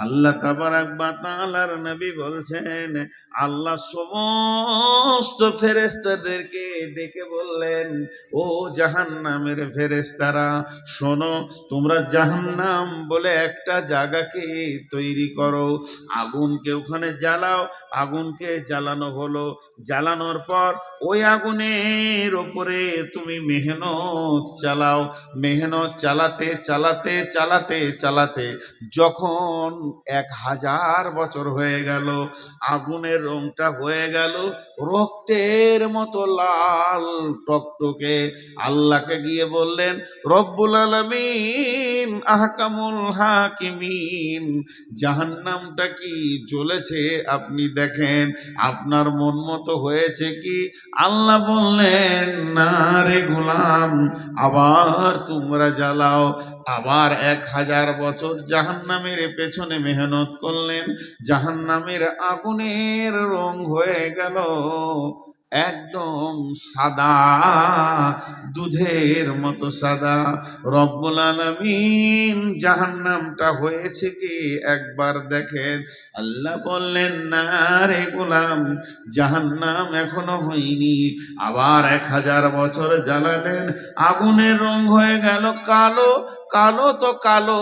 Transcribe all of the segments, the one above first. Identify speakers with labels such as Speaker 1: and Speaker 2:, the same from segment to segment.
Speaker 1: আল্লাহ তাবারাক ওয়া তাআলার নবী বলছেন, আল্লাহ সমস্ত ফেরেশতাদেরকে ডেকে বললেন, ও জাহান্নামের ফেরেশতারা শোনো, তোমরা জাহান্নাম বলে একটা জায়গাকে তৈরি করো, আগুনকে ওখানে জ্বালাও। আগুনকে জ্বালানো হলো, জ্বালানোর পর ওই আগুনের ওপরে তুমি মেহনত চালাও। মেহনত চালাতে চালাতে চালাতে চালাতে যখন 1000 বছর হয়ে গেল, আগুনের রংটা হয়ে গেল রক্তের মতো লাল টকটকে। আল্লাহকে গিয়ে বললেন, রব্বুল আলামিন আহকামুল হাকিমিন, জাহান্নামটা কি জ্বলেছে আপনি দেখেন, আপনার মন মতো হয়েছে কি? আল্লাহ বললেন, না রে গোলাম, আবার তোমরা জ্বালাও। আবার 1000 বছর জাহান্নামের পেছনে মেহনত করলেন, জাহান্নামের আগুনের রং হয়ে গেল একদম সাদা, দুধের মতো সাদা। রব্বুল আলামিন জাহান্নামটা হয়েছে কি একবার দেখেন। আল্লাহ বললেন, না রে গোলাম, জাহান্নাম এখনো হয়নি। আবার 1000 বছর জ্বালালেন, আগুনের রং হয়ে গেল কালো। কালো তো কালো,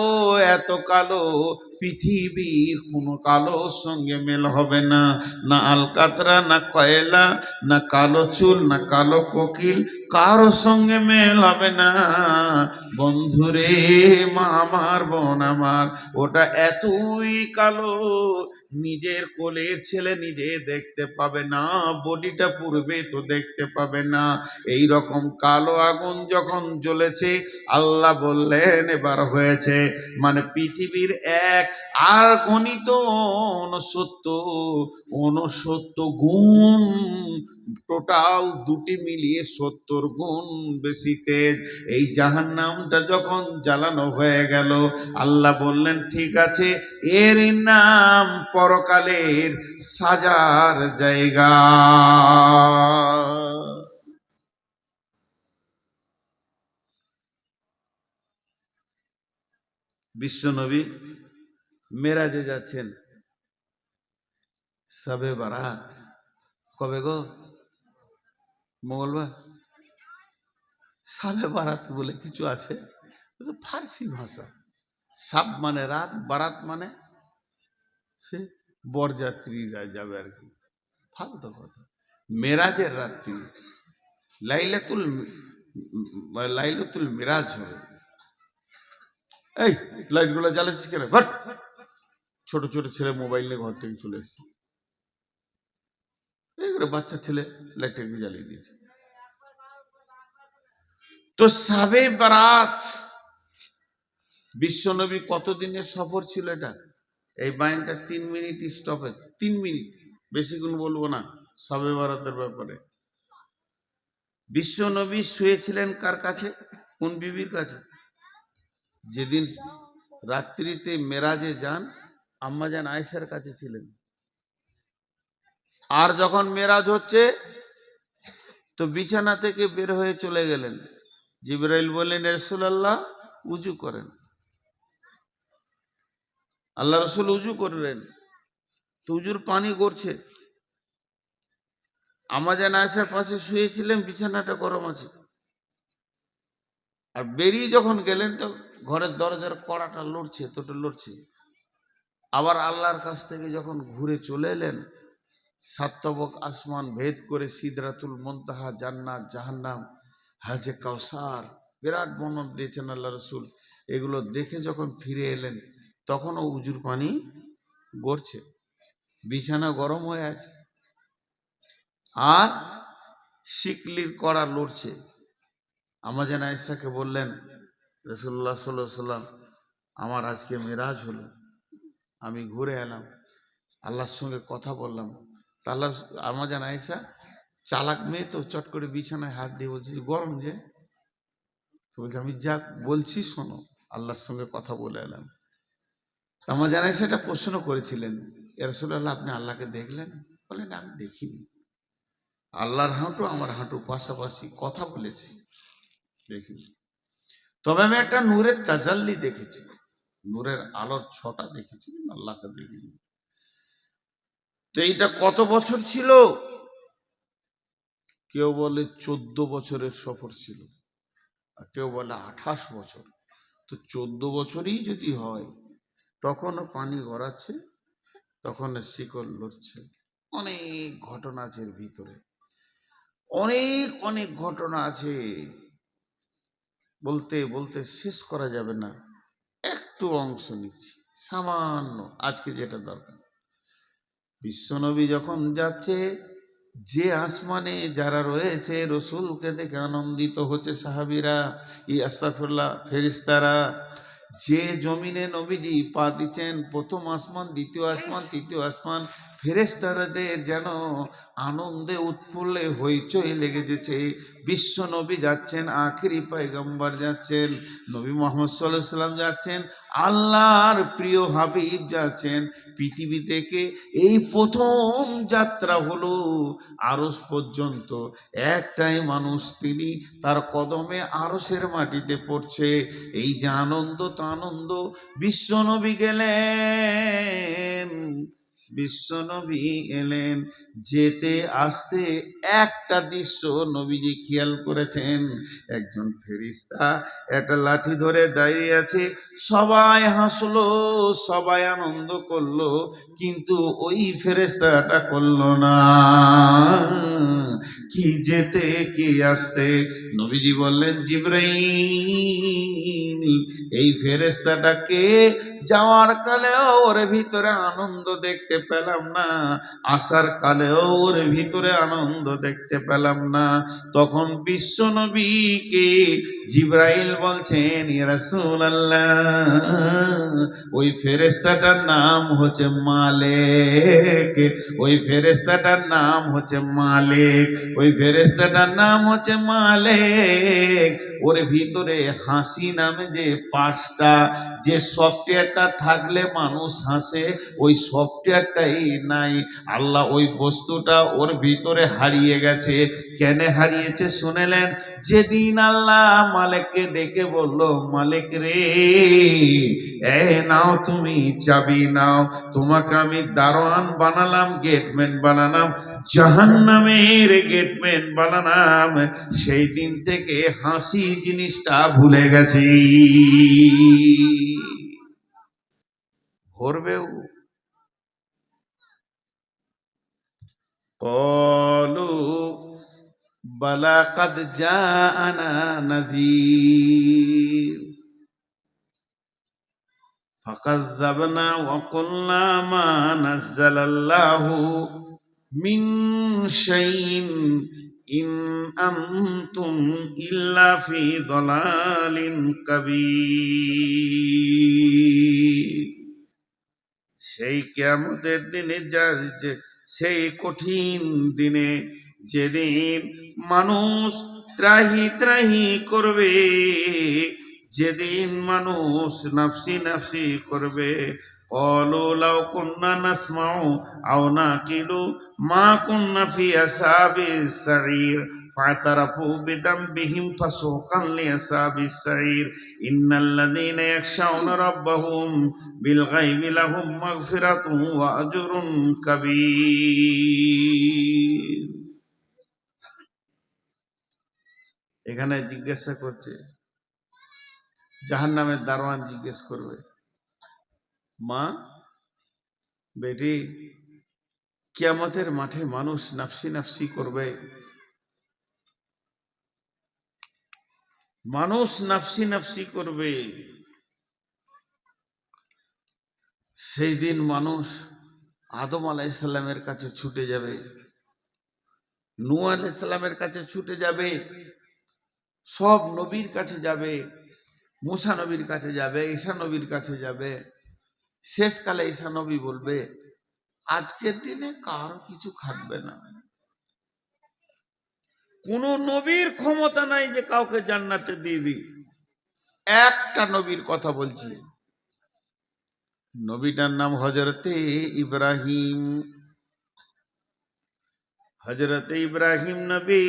Speaker 1: এত কালো পৃথিবীর কোনো কালোর সঙ্গে মেল হবে না। না আলকাতরা, না কয়লা, না কালো চুল, না কালো কোকিল, কারো সঙ্গে মেল হবে না। বন্ধুরে, মা আমার, বোন আমার, ওটা এতই কালো নিজের কোলের ছেলে নিজে দেখতে পাবে না, বডিটা পূর্বে তো দেখতে পাবে না। এই রকম কালো আগুন যখন জ্বলেছে, আল্লাহ বললেন এবার হয়েছে, মানে পৃথিবীর এক আর গণিত 69 গুণ, টোটাল দুটি মিলিয়ে 70 গুণ বেশি তেজ। এই জাহান্নামটা যখন জ্বালানো হয়ে গেল, আল্লাহ বললেন, ঠিক আছে, এর নাম পরকালের সাজার জায়গা। বিশ্বনবী মেরাজে যাচ্ছেন, শবে বারাত কবে গো? মঙ্গলবার। শবে বারাত বলে কিছু আছে, ফার্সি ভাষা। সাব মানে রাত, বারাত মানে বরযাত্রীরা যাবে আর কি, ফালতু কথা। মেরাজের রাত্রি, লাইলাতুল মিরাজ হবে। এই লাইটগুলো জ্বালাচ্ছিস কেন? বাট ছোট ছোট ছেলে মোবাইল নিয়ে ঘর থেকে চলে এসছে, এই করে বাচ্চা ছেলে লাইটটা জ্বালিয়ে দিয়েছে। তো শবে বারাত, বিশ্বনবী কতদিনের সফর ছিল এটা? এই বাইনটা 3 মিনিট স্টপেজ, 3 মিনিট, বেশিক্ষণ বলবো না শবে বারাতের ব্যাপারে। বিশ্বনবী শুয়েছিলেন কার কাছে? কোন বিবির কাছে? যেদিন রাত্রিতে মেরাজে যান, আম্মাজান আয়েশার কাছে ছিলেন। আর যখন মেরাজ হচ্ছে, তো বিছানা থেকে বের হয়ে চলে গেলেন। জিবরাইল বললেন, রাসূলুল্লাহ উজু করেন। আল্লাহ রসুল উজু করলেন, তো উজুর পানি গড়ছে। আম্মাজান আয়েশার পাশে শুয়েছিলেন, বিছানাটা গরম আছে। আর বেরিয়ে যখন গেলেন, তো ঘরের দরজার কড়াটা লড়ছে, তোটা লড়ছে। আবার আল্লাহর কাছ থেকে যখন ঘুরে চলে এলেন, 7 তবক আসমান ভেদ করে সিদরাতুল মুনতাহা, জান্নাত, জাহান্নাম, হাজে কাউসার, বিরাট বর্ণনা দিয়েছেন আল্লাহ রসুল। এগুলো দেখে যখন ফিরে এলেন, তখনও উজুর পানি গড়ছে, বিছানা গরম হয়ে আছে, আর শিকলির কড়া লড়ছে। আম্মাজান আয়েশাকে বললেন, রাসূলুল্লাহ সাল্লাল্লাহু আলাইহি ওয়াসাল্লাম, আমার আজকে মিরাজ হলো, আমি ঘুরে এলাম, আল্লাহর সঙ্গে কথা বললাম। তা আল্লাহ, আম্মাজান আয়েশা চালাক মেয়ে তো, চট করে বিছানায় হাত দিয়ে বলছে, গরম যে। তো বলছে, আমি যা বলছি শোনো, আল্লাহর সঙ্গে কথা বলে এলাম। আম্মাজান আয়েশা এটা প্রশ্ন করেছিলেন, ইয়া রাসূলুল্লাহ, আপনি আল্লাহকে দেখলেন? বলেন, আমি দেখিনি, আল্লাহর হাঁটু আমার হাঁটু পাশাপাশি, কথা বলেছি, দেখিনি। তবে আমি একটা নূরের তাজাল্লি দেখেছি। নূরের আলোর ছটা দেখেছিলেন, আল্লাহকে দেখিনি। তো এইটা কত বছর ছিল? কেউ বলে 14 বছরের সফর ছিল, আর কেউ বলে 28 বছর। তো 14 বছরই যদি হয়, তখনও পানি গড়াচ্ছে, তখন শিকল লড়ছে। অনেক ঘটনা আছে এর ভিতরে, অনেক অনেক ঘটনা আছে, বলতে বলতে শেষ করা যাবে না। একটু অংশ নিচ্ছি সামান্য, আজকে যেটা দরকার। বিশ্বনবী যখন যাচ্ছে, যে আসমানে যারা রয়েছে রসুলকে দেখে আনন্দিত হচ্ছে সাহাবীরা, আস্তাগফিরুল্লাহ, ফেরেশতারা। যে জমিনে নবীজি পা দিচ্ছেন, প্রথম আসমান, দ্বিতীয় আসমান, তৃতীয় আসমান, ফেরেশতাদের যেন আনন্দে উৎফুল্লে হইচই লেগে যেছে। বিশ্ব নবী যাচ্ছেন, আখেরি পয়গম্বর যাচ্ছেন, নবী মুহাম্মদ সাল্লাল্লাহু আলাইহি সাল্লাম যাচ্ছেন, আল্লাহর প্রিয় হাবিব যাচ্ছেন। পৃথিবী থেকে এই প্রথম যাত্রা হলো আরশ পর্যন্ত। একটাই মানুষ, তিনি তার কদমে আরশের মাটিতে পড়ছে। এই যে আনন্দ, তো আনন্দ। বিশ্বনবী গেলেন, বিশ্বনবী এলেন, যেতে আসতে একটা দৃশ্য নবীজি খেয়াল করেছেন। একজন ফেরেশতা একটা লাঠি ধরে দাঁড়িয়ে আছে। সবাই হাসলো, সবাই আনন্দ করলো, কিন্তু ওই ফেরেশতাটা করলো না। কি যেতে কি আসতে? নবীজি বললেন, জিবরাইল, এই ফেরেশতাটাকে যাওয়ার কালেও ওর ভিতরে আনন্দ দেখতে পেলাম না, আসার কালেও ওর ভিতরে আনন্দ দেখতে পেলাম না। তখন বিশ্ব নবীকে জিবরাইল বলছেন, ইয়া রাসূলুল্লাহ, ওই ফেরেশতাটার নাম হচ্ছে মালিক, ওই ফেরেশতাটার নাম হচ্ছে মালিক, ওই ফেরেশতাটার নাম হচ্ছে মালিক। ওর ভিতরে হাসি নামে যে পাঁচটা, যে সফটওয়্যারটা থাকলে মানুষ হাসে, ওই সফটওয়্যারটাই নাই। আল্লাহ ওই বস্তুটা ওর ভিতরে হারিয়ে গেছে। কেন হারিয়েছে শুনেলেন? যেদিন আল্লাহ মালিককে ডেকে বলল, মালিক রে, নাও তুমি চাবি নাও, তোমাকে আমি দারোয়ান বানালাম, গেটম্যান বানালাম, জাহান্নামের গেটম্যান বানালাম, সেই দিন থেকে হাসি জিনিসটা ভুলে গেছি। ভরবেও। কলু বালা কাদ জাআনা নাযীর ফাকাযযাবনা ওয়া কুলনা মা নাযালাল্লাহু মিন শাইইন ইন আনতুম ইল্লা ফি দালালিন কাবীর। সেই কিয়ামতের দিনে, সেই কঠিন দিনে, যেদিন মানুষ ত্রাহি ত্রাহি করবে, যেদিন মানুষ নাফসি নাফসি করবে, ক্বালু লাউ কুন্না নাসমাউ আও নাকিলু মা কুন্না ফি আসহাবিস সাঈর ফাতারাফু বিদামবিহিম ফাসুকান লিআসহাবিস সাঈর ইন্নাল্লাযীনা ইয়াখশাউনা রাব্বাহুম বিল গায়বি লাহুম মাগফিরাতুন ওয়া আজরুন কাবীর। এখানে জিজ্ঞাসা করছে, জাহান্নামের দারোয়ান জিজ্ঞেস করবে, মা, বেটি, কিয়ামতের মাঠে মানুষ নাফসি নাফসি করবে, মানুষ নাফসি নাফসি করবে। সেই দিন মানুষ আদম আলাইহিস সালামের কাছে ছুটে যাবে, নূহ আলাইহিস সালামের কাছে ছুটে যাবে, সব নবীর কাছে যাবে, মুসা নবীর কাছে যাবে, ঈসা নবীর কাছে যাবে। শেষকালে ঈসা নবী বলবে, আজকের দিনে কারো কিছু খাটবে না। কোন নবীর ক্ষমতা নাই যে কাউকে জান্নাতে দিয়ে দিই। একটা নবীর কথা বলছি, নবীটার নাম হযরতে ইব্রাহিম। হযরতে ইব্রাহিম নবী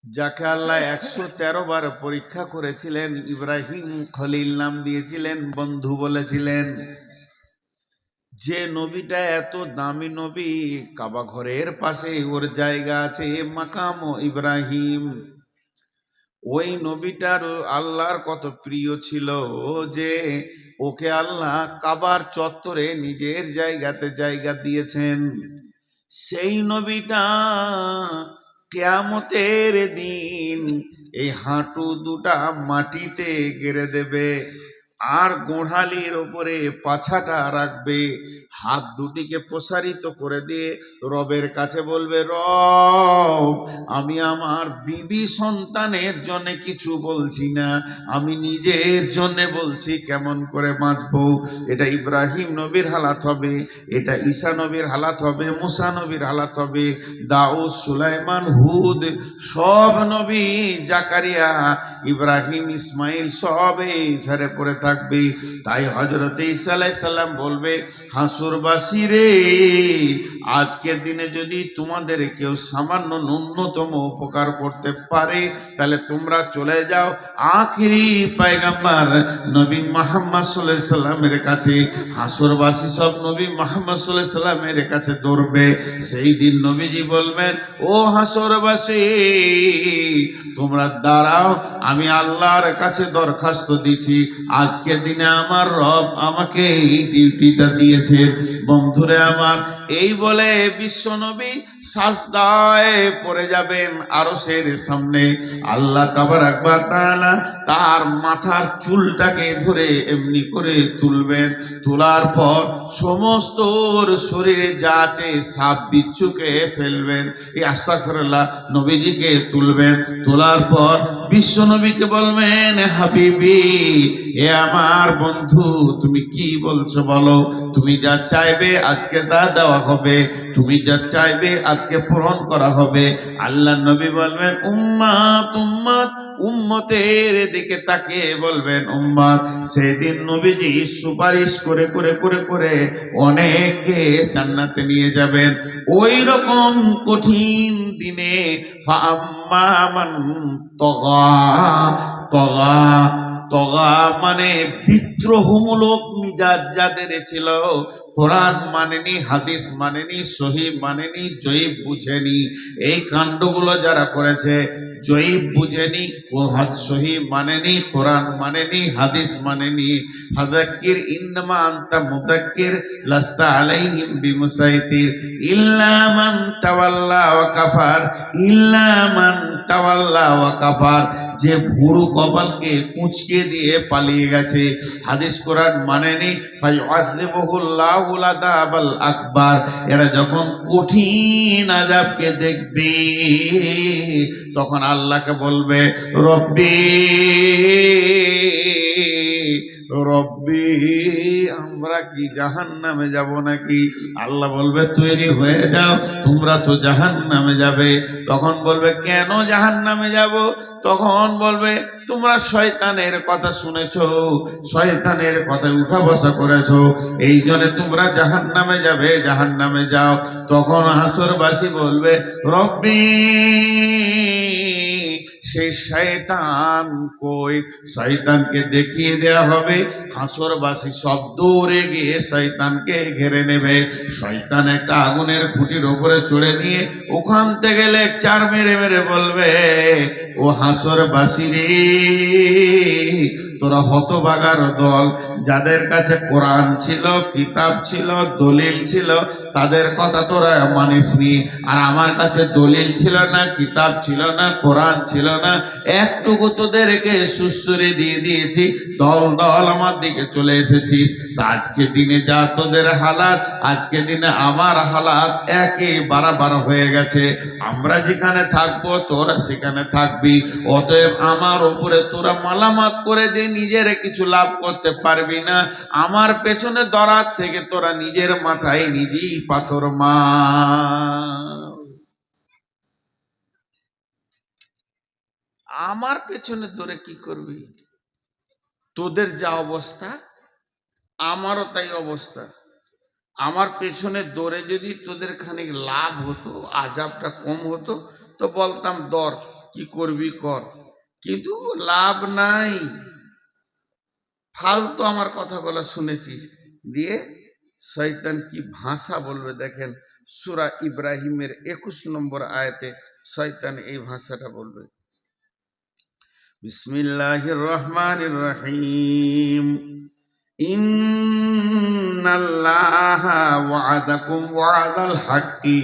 Speaker 1: যাকে আল্লাহ 113 বার পরীক্ষা করেছিলেন, ইব্রাহিম খলিল নাম দিয়েছিলেন, বন্ধু বলেছিলেন। যে নবীটা এত দামি নবী, কাবা ঘরের পাশে ওর জায়গা আছে, মাকাম ইব্রাহিম। ওই নবীটার আল্লাহর কত প্রিয় ছিল যে ওকে আল্লাহ কাবার চত্বরে নিজের জায়গাতে জায়গা দিয়েছেন। সেই নবীটা কিয়ামতের দিন এই হাঁটু দুটা মাটিতে গেড়ে দেবে, আর গোড়ালির ওপরে পাছাটা রাখবে, হাত দুটিকে প্রসারিত করে দিয়ে রবের কাছে বলবে, রব, আমি আমার বিবি সন্তানের জন্য কিছু বলছি না, আমি নিজের জন্য বলছি কেমন করে বাঁচবো। এটা ইব্রাহিম নবীর হালাত হবে, এটা ঈসা নবীর হালাত হবে, মুসা নবীর হালাত হবে, দাউদ, সুলাইমান, হুদ, সব নবী, জাকারিয়া, ইব্রাহিম, ইসমাইল সব এই ফেরে পড়ে থাকবে। তাই হযরত ঈসা আলাইহিস সালাম বলবে, হাসুরবাসী রে, আজকের দিনে যদি তোমাদের কেউ সামান্য ন্যূনতম উপকার করতে পারে, তাহলে তোমরা চলে যাও আখিরি পয়গম্বর নবী মুহাম্মদ সাল্লাল্লাহু আলাইহি সাল্লামের কাছে। হাসুরবাসী সব নবী মুহাম্মদ সাল্লাল্লাহু আলাইহি সাল্লামের কাছে দৌড়বে। সেই দিন নবীজি বলবেন, ও হাসুরবাসী, তোমরা দাঁড়াও, আমি আল্লাহর কাছে দরখাস্ত দিচ্ছি, আজকের দিনে আমার রব আমাকে এই ডিউটিটা দিয়েছে। বন্ধুরে আমার, এই বলে বিশ্বনবী সাজদায় পড়ে যাবেন আরশের সামনে। আল্লাহ তাবারাক ওয়া তাআলা তার মাথার চুলটাকে ধরে এমনি করে তুলবেন, তোলার পর সমস্ত শরীরে যা আছে সাপ বিচ্ছুকে ফেলবেন। এই আস্তাগফিরুল্লাহ, নবীজিকে তুলবেন, তোলার পর বিশ্ব নবীকে বলবেন, হাবিবি, এ আমার বন্ধু, তুমি কি বলছো বলো, তুমি যা চাইবে আজকে তা দেওয়া হবে, তুমি যা চাইবে আজকে পূরণ করা হবে। আল্লাহ নবী বলবেন, উম্মাত উম্মাত, উম্মতের দিকে তাকিয়ে বলবেন উম্মাত। সেদিন নবীজি সুপারিশ করে করে করে করে অনেকে জান্নাতে নিয়ে যাবেন। ওই রকম কঠিন দিনে ফাআম্মা মান তগা, তগা, তগা মানে বিদ্রোহমূলক মিজাজ যাদের ছিল, কোরআন মানেনি, হাদিস মানেনি, সহি মানেনি, জয়ীব বুঝেনি, এই কাণ্ডগুলো যারা করেছে, জয়ীব বুঝেনি, সহি মানেনি, কোরআন মানেনি, হাদিস মানেনি, ফাযাক্কির ইন্নামা আনতা মুযাক্কির লাস্তা আলাইহিম বিমুসাইতির ইল্লা মান তাওয়াল্লা ওয়া কাফার, ইল্লা মান তাওয়াল্লা ওয়া কাফার, যে ভুরু কপালকে কুঁচকে দিয়ে পালিয়ে গেছে, হাদিস কোরআন মানেনি, ফায়ুআযিবুহুল্লাহুল আযাবাল আকবার। এরা যখন কঠিন আযাবকে দেখবে, তখন আল্লাহকে বলবে, রব্বি রব্বি, আমরা কি জাহান্নামে যাব নাকি? আল্লাহ বলবে, তৈরি হয়ে যাও, তোমরা তো জাহান্নামে যাবে। তখন বলবে, কেন জাহান্নামে যাব? তখন বলবে, তোমরা শয়তানের কথা শুনেছো, শয়তানের কথায় উঠা বসা করেছো, এই জন্য তোমরা জাহান্নামে যাবে, জাহান্নামে যাও। তখন হাসরবাসী বলবে, রব্বি, সেই শয়তান কই? শয়তানকে দেখিয়ে দেয়া হবে। হাসরবাসী সব দৌড়ে গিয়ে শয়তানকে ঘিরে নেবে। শয়তান একটা আগুনের খুঁটির উপরে চড়ে নিয়ে ওখান থেকে লেকচার মেরে মেরে বলবে, ও হাসরবাসী রে, তোরা হতভাগার দল, যাদের কাছে কোরআন ছিল, কিতাব ছিল, দলিল ছিল, তাদের কথা তোরা মানিসনি, আর আমার কাছে দলিল ছিল না, কিতাব ছিল না, কোরআন ছিল না, একটুকু তোদেরকে সুসুরি দিয়ে দিয়েছি, দল দল আমার দিকে চলে এসেছিস। তা আজকে দিনে যা তোদের হালাত, আজকে দিনে আমার হালাত একই বাড়াবার হয়ে গেছে। আমরা যেখানে থাকবো তোরা সেখানে থাকবি, অতএব আমার উপরে তোরা মালামাত করে দিয়ে নিজের কিছু লাভ করতে পারবি না। আমার পেছনে দরার থেকে তোরা নিজের মাথায় নিজেই পাথর মার। আমার পেছনে তোরে কি করবি? তোদের যা অবস্থা আমারও তাই অবস্থা। আমার পেছনে দৌড়ে যদি তোদের খানিক লাভ হতো, আজাবটা কম হতো, তো বলতাম দর, কি করবি কর, কিন্তু লাভ নাই, ফালতু আমার কথাগুলো শুনেছিস। দিয়ে শয়তান কি ভাষা বলবে দেখেন, সূরা ইব্রাহিমের 21 নম্বর আয়াতে শয়তান এই ভাষাটা বলবে, বিসমিল্লাহির রহমানির রহিম, ইন্নাল্লাহা ওয়া'আদাকুম ওয়া'দাল হাক্কি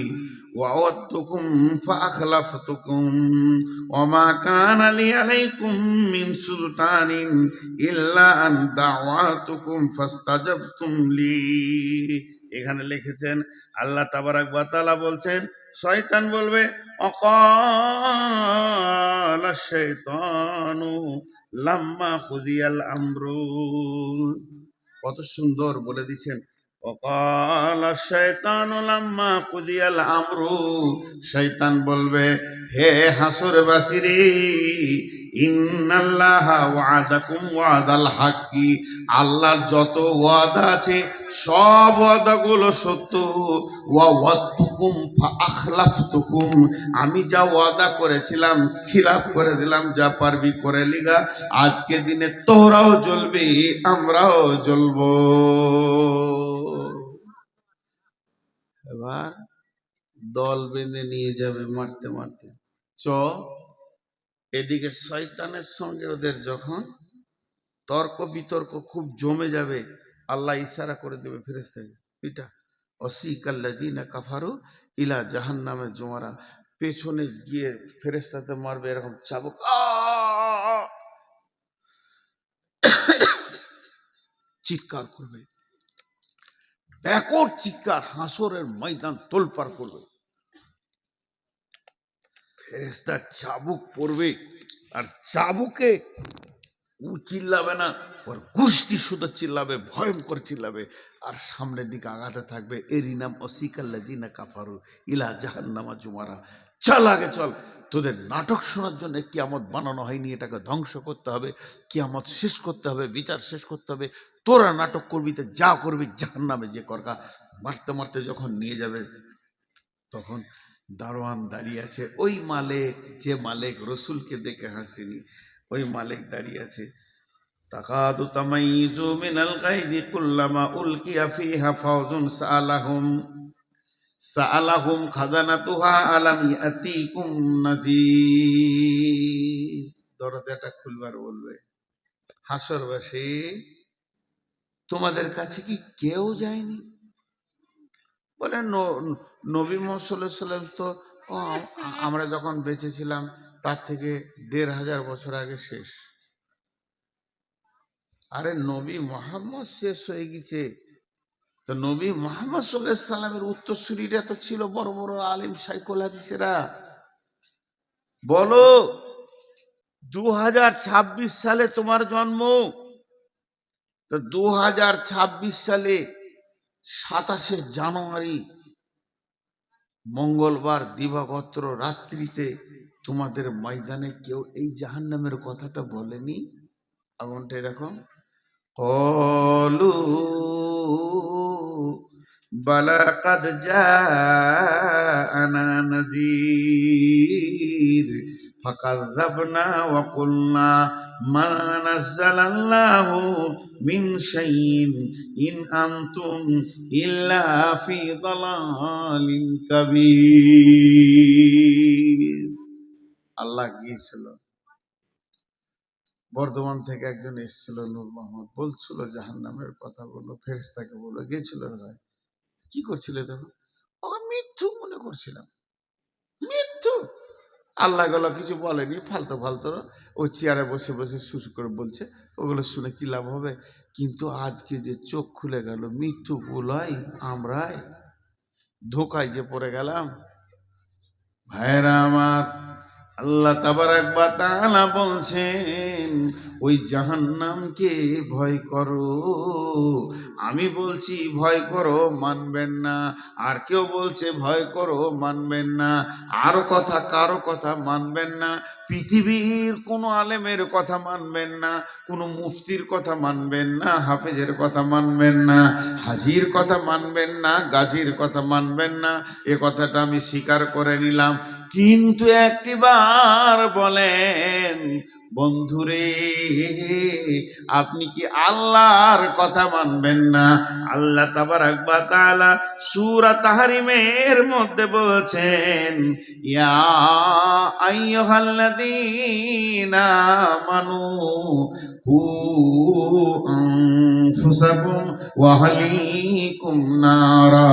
Speaker 1: ওয়া'আদতুকুম ফাআখলাফতুকুম ওয়ামা কানা লি আলাইকুম মিন সুলতানিন ইল্লা আন দা'ওয়াতুকুম ফাস্তাজাবতুম লি। এখানে লিখেছেন আল্লাহ তাবারাক ওয়া তাআলা বলছেন, শয়তান বলবে, অকালা শাইতানু লাম্মা কুদিয়াল আমরু। কত সুন্দর বলে দিছেন, অকালা শাইতানু লাম্মা কুদিয়াল আমরু। শয়তান বলবে, হে হাসরবাসীরে, ইন্নাল্লাহা ওয়া'আদাকুম ওয়া'দাল হাক্কি, আল্লাহর যত ওয়াদা আছে সব ওয়াদাগুলো সত্য, ওয়া'আদতুকুম ফাআখলাফতুকুম, আমি যা ওয়াদা করেছিলাম খিলাফ করে দিলাম, যা পারবি করে লিগা, আজকে দিনে তোরাও জ্বলবি আমরাও জ্বলবো। এবার দল বেঁধে নিয়ে যাবে মারতে মারতে, চ এদিকে শয়তানের সঙ্গে ওদের যখন তর্ক বিতর্ক খুব জমে যাবে, আল্লাহ ইশারা করে দেবে ফেরেশতাকে, পিটা, ওয়াসিকাল্লাযীনা কাফারু ইলা জাহান্নামে জুমারা, পেছনে গিয়ে ফেরেশতাতে মারবে এরকম চাবুক, চিৎকার করবে, ব্যাকট চিৎকার, হাসরের ময়দান তোলপাড় করবে, ফেরেশতার চাবুক পড়বে, আর চাবুকে ও চিল্লাবে না, ওর গোষ্ঠী শুধু চিল্লাবে, ভয়ঙ্কর চিল্লাবে, আর সামনের দিকে আগাতে থাকবে, এরই নাম ওয়াসিকাল্লাযীনা কাফারু ইলা জাহান্নামা জুমারা। চল আগে চল, তোদের নাটক শোনার জন্য কিয়ামত বানানো হয়নি, এটাকে ধ্বংস করতে হবে, কিয়ামত শেষ করতে হবে, বিচার শেষ করতে হবে, তোরা নাটক করবি তো যা করবি জাহান্নামে যে করকা। মারতে মারতে যখন নিয়ে যাবে, তখন দারোয়ান দাঁড়িয়ে আছে, ওই মালিক, যে মালিক রসুলকে দেখে হাসেনি, ওই মালিক দাঁড়িয়ে আছে, তাকাদু তামাইযু মিনাল গায়দি কুল্লামা উলকিয়া ফিহা ফাওজুন সাআলাহুম খাজানাতুহা আলাম ইয়াতিকুম নাযীর। দরজাটা খুলবার বলবে, হাসরবাসী তোমাদের কাছে কি কেউ যায়নি? বলে, নবী মুহাম্মদ সাল্লাল্লাহু আলাইহি ওয়াসাল্লাম তো আমরা যখন বেঁচে ছিলাম তার থেকে ১৫০০ বছর আগে শেষ। আরে নবী মুহাম্মদ শেষ হয়ে গেছে, তো নবী মুহাম্মদ সাল্লাল্লাহু আলাইহি সাল্লামের উত্তরসূরিরা তো ছিল বড় বড় আলিম শাইখুল হাদিসেরা। বলো, 2026 সালে তোমার জন্ম, তো 2026 সালে 27শে জানুয়ারি মঙ্গলবার দিবাগত রাত্রিতে তোমাদের ময়দানে কেউ এই জাহান্নামের কথাটা বলেনি? এমনটা এরকম ক্বালু বালা কাদ জাআনা নাযীর ফাকাযযাবনা ওয়া কুলনা মা নাযালাল্লাহু মিন শাইইন ইন আনতুম ইল্লা ফি দালালিন কাবীর। আল্লাহ গিয়েছিল, বর্ধমান থেকে একজন এসেছিল, নূর মোহাম্মদ, বলছিল জাহান্নামের কথা, বললো ফেরেশতাকে বললো, গিয়েছিল ভাই, কি করছিলে তখন? মিথ্যু মনে করছিলাম, মিথ্যু। আল্লাহ গুলো কিছু বলেনি, ফালতু ফালতু ও চেয়ারে বসে বসে শুরু করে বলছে, ওগুলো শুনে কি লাভ হবে? কিন্তু আজকে যে চোখ খুলে গেল, মিথ্যু গুলাই আমরাই ধোকায় যে পড়ে গেলাম। ভাইরা আমার, আল্লাহ তাবারাক ওয়া তাআলা বলছেন, ওই জাহান্নামকে ভয় করো। আমি বলছি ভয় করো, মানবেন না। আর কেউ বলছে ভয় করো, মানবেন না। আরো কথা, কারো কথা মানবেন না। পৃথিবীর কোনো আলেমের কথা মানবেন না, কোনো মুফতির কথা মানবেন না, হাফেজের কথা মানবেন না, হাজির কথা মানবেন না, গাজীর কথা মানবেন না। এ কথাটা আমি স্বীকার করে নিলাম। কিন্তু একটিবার বলেন, বন্ধুরে আপনি কি আল্লাহর কথা মানবেন না? আল্লাহ তাবারাক ওয়া তাআলা সূরা তাহরিমের মধ্যে বলছেন, ইয়া আইয়ুহাল্লাযীনা আমানু কু আনফুসাকুম ওয়া আহলিকুম নারা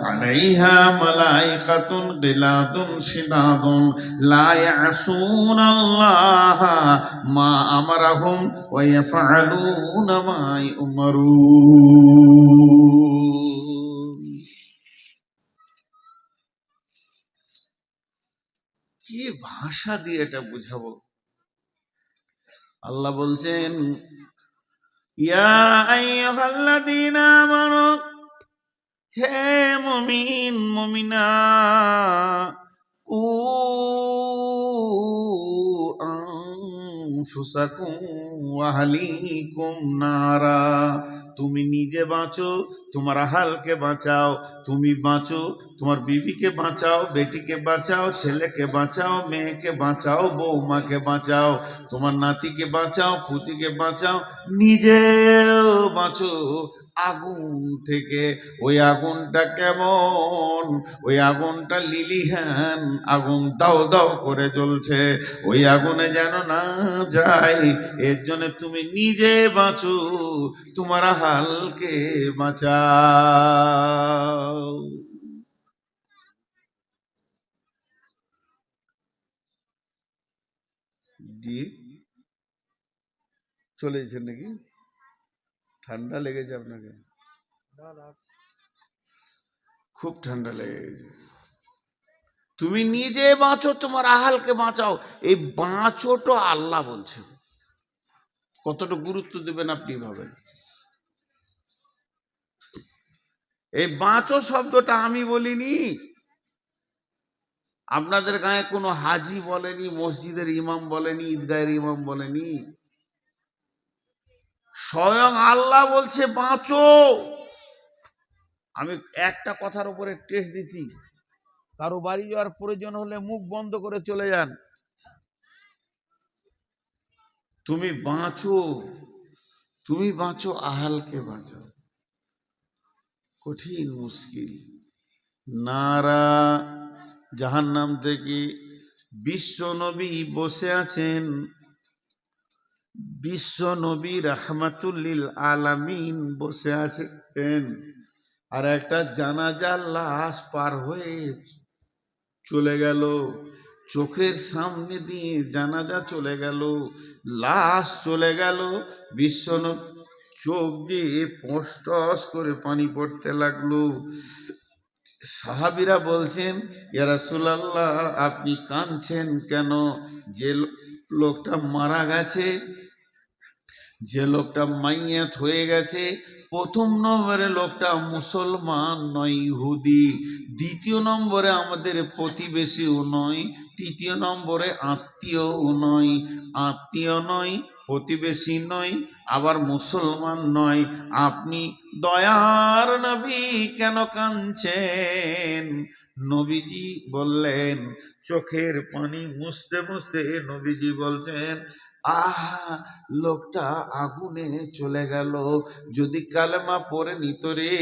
Speaker 1: আলাইহা মালাইকাতুন গিলাদুন শিদাদুন লা ইয়াসুনাল্লাহা মা আমারাহুম ওয়া ইয়াফআলুনা মা ইউমারুন। কি ভাষা দিয়ে এটা বুঝাবো? আল্লাহ বলছেন, ইয়া আইয়ুহাল্লাযীনা আমানু, হে মুমিন মুমিনা, কু আনফুসাকুম ওয়া আহলিকুম নারা, তুমি নিজে বাঁচো, তোমার আহালকে বাঁচাও, তুমি বাঁচো, তোমার বিবিকে বাঁচাও, বেটিকে বাঁচাও, ছেলেকে বাঁচাও, মেয়েকে বাঁচাও, বৌমাকে বাঁচাও, তোমার নাতিকে বাঁচাও, পুতিকে বাঁচাও, নিজেও বাঁচো আগুন থেকে। ওই আগুনটা কেমন? ওই আগুনটা লিলিহান আগুন, দাও দাও করে জ্বলছে, ওই আগুনে যেন না যায়, এর জন্য তুমি নিজে বাঁচো, তোমার হালকে বাঁচাও। দিয়ে চলে গেছেন নাকি? ঠান্ডা লেগেছে আপনাকে? খুব ঠান্ডা লেগে গেছে। তুমি নিজে বাঁচো, তোমার আহালকে বাঁচাও। এই বাঁচোটা আল্লাহ বলছেন, কতটা গুরুত্ব দেবেন আপনি ভাবেন। এই বাঁচো শব্দটা আমি বলিনি, আপনাদের গায়ে কোনো হাজি বলেনি, মসজিদের ইমাম বলেনি, ঈদগাহের ইমাম বলেনি, স্বয়ং আল্লাহ বলছে বাঁচো। আমি একটা কথার উপরে টেস্ট দিচ্ছি, কারো বাড়ি যাওয়ার প্রয়োজন হলে মুখ বন্ধ করে চলে যান। তুমি বাঁচো, তুমি বাঁচো, আহালকে বাঁচাও। কঠিন মুশকিল। নারা, জাহান্নাম থেকে বিশ্ব নবী বসে আছেন, বিশ্ব নবী রাহমাতুল লিল আলামিন বসে আছেন, আর একটা জানাজার লাশ পার হয়ে চলে গেল, চোখের সামনে দিয়ে জানাজা চলে গেল, লাশ চলে গেল, বিশ্ব চোখ দিয়ে পশটস করে পানি পড়তে লাগলো। সাহাবীরা বলছেন, ইয়া রাসূলুল্লাহ আপনি কাঁদছেন কেন? যে লোকটা মারা গেছে, যে লোকটা মাইয়াত হয়ে গেছে, প্রথম নম্বরে লোকটা মুসলমান নয়, ইহুদি। দ্বিতীয় নম্বরে আমাদের প্রতিবেশীও নয়, তৃতীয় নম্বরে আত্মীয়ও নয়। আত্মীয় নয়, প্রতিবেশী নয়, আবার মুসলমান নয়। আপনি দয়ার নবী কেন কাঁদছেন? নবীজি বললেন, চোখের পানি মুছতে মুছতে নবীজি বলছেন, আহা লোকটা আগুনে চলে গেল, যদি কালেমা পড়ে নিত রে,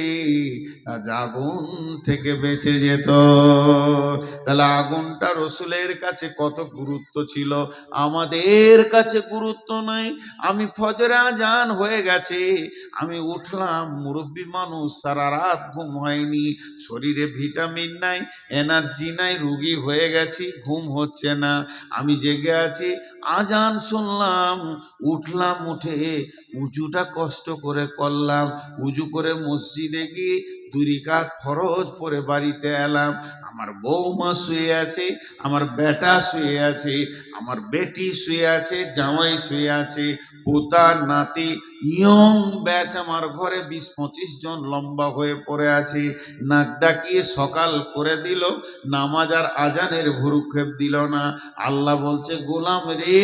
Speaker 1: আজ আগুন থেকে বেঁচে যেত। তাহলে আগুনটা রসুলের কাছে কত গুরুত্ব ছিল, আমাদের কাছে গুরুত্ব নাই। আমি ফজরে আজান হয়ে গেছে, আমি উঠলাম, মুরব্বী মানুষ, সারা রাত ঘুম হয়নি, শরীরে ভিটামিন নাই, এনার্জি নাই, রুগী হয়ে গেছি, ঘুম হচ্ছে না, আমি জেগে আছি, আজান শুনলাম, উঠলাম, উঠে উজুটা কষ্ট করে করলাম, উজু করে মসজিদে গিয়ে 2 রাকাত ফরজ পড়ে বাড়িতে এলাম। আমার বৌমা শুয়ে আছে, আমার বেটা শুয়ে আছে, আমার বেটি শুয়ে আছে, জামাই শুয়ে আছে, পোতা নাতি, ইয়ং ব্যাচ আমার ঘরে 20-25 জন লম্বা হয়ে পড়ে আছে। নাক ডাকিয়ে সকাল করে দিল, নামাজ আর আজানের ভুরুক্ষেপ দিল না। আল্লাহ বলছে, গোলাম রে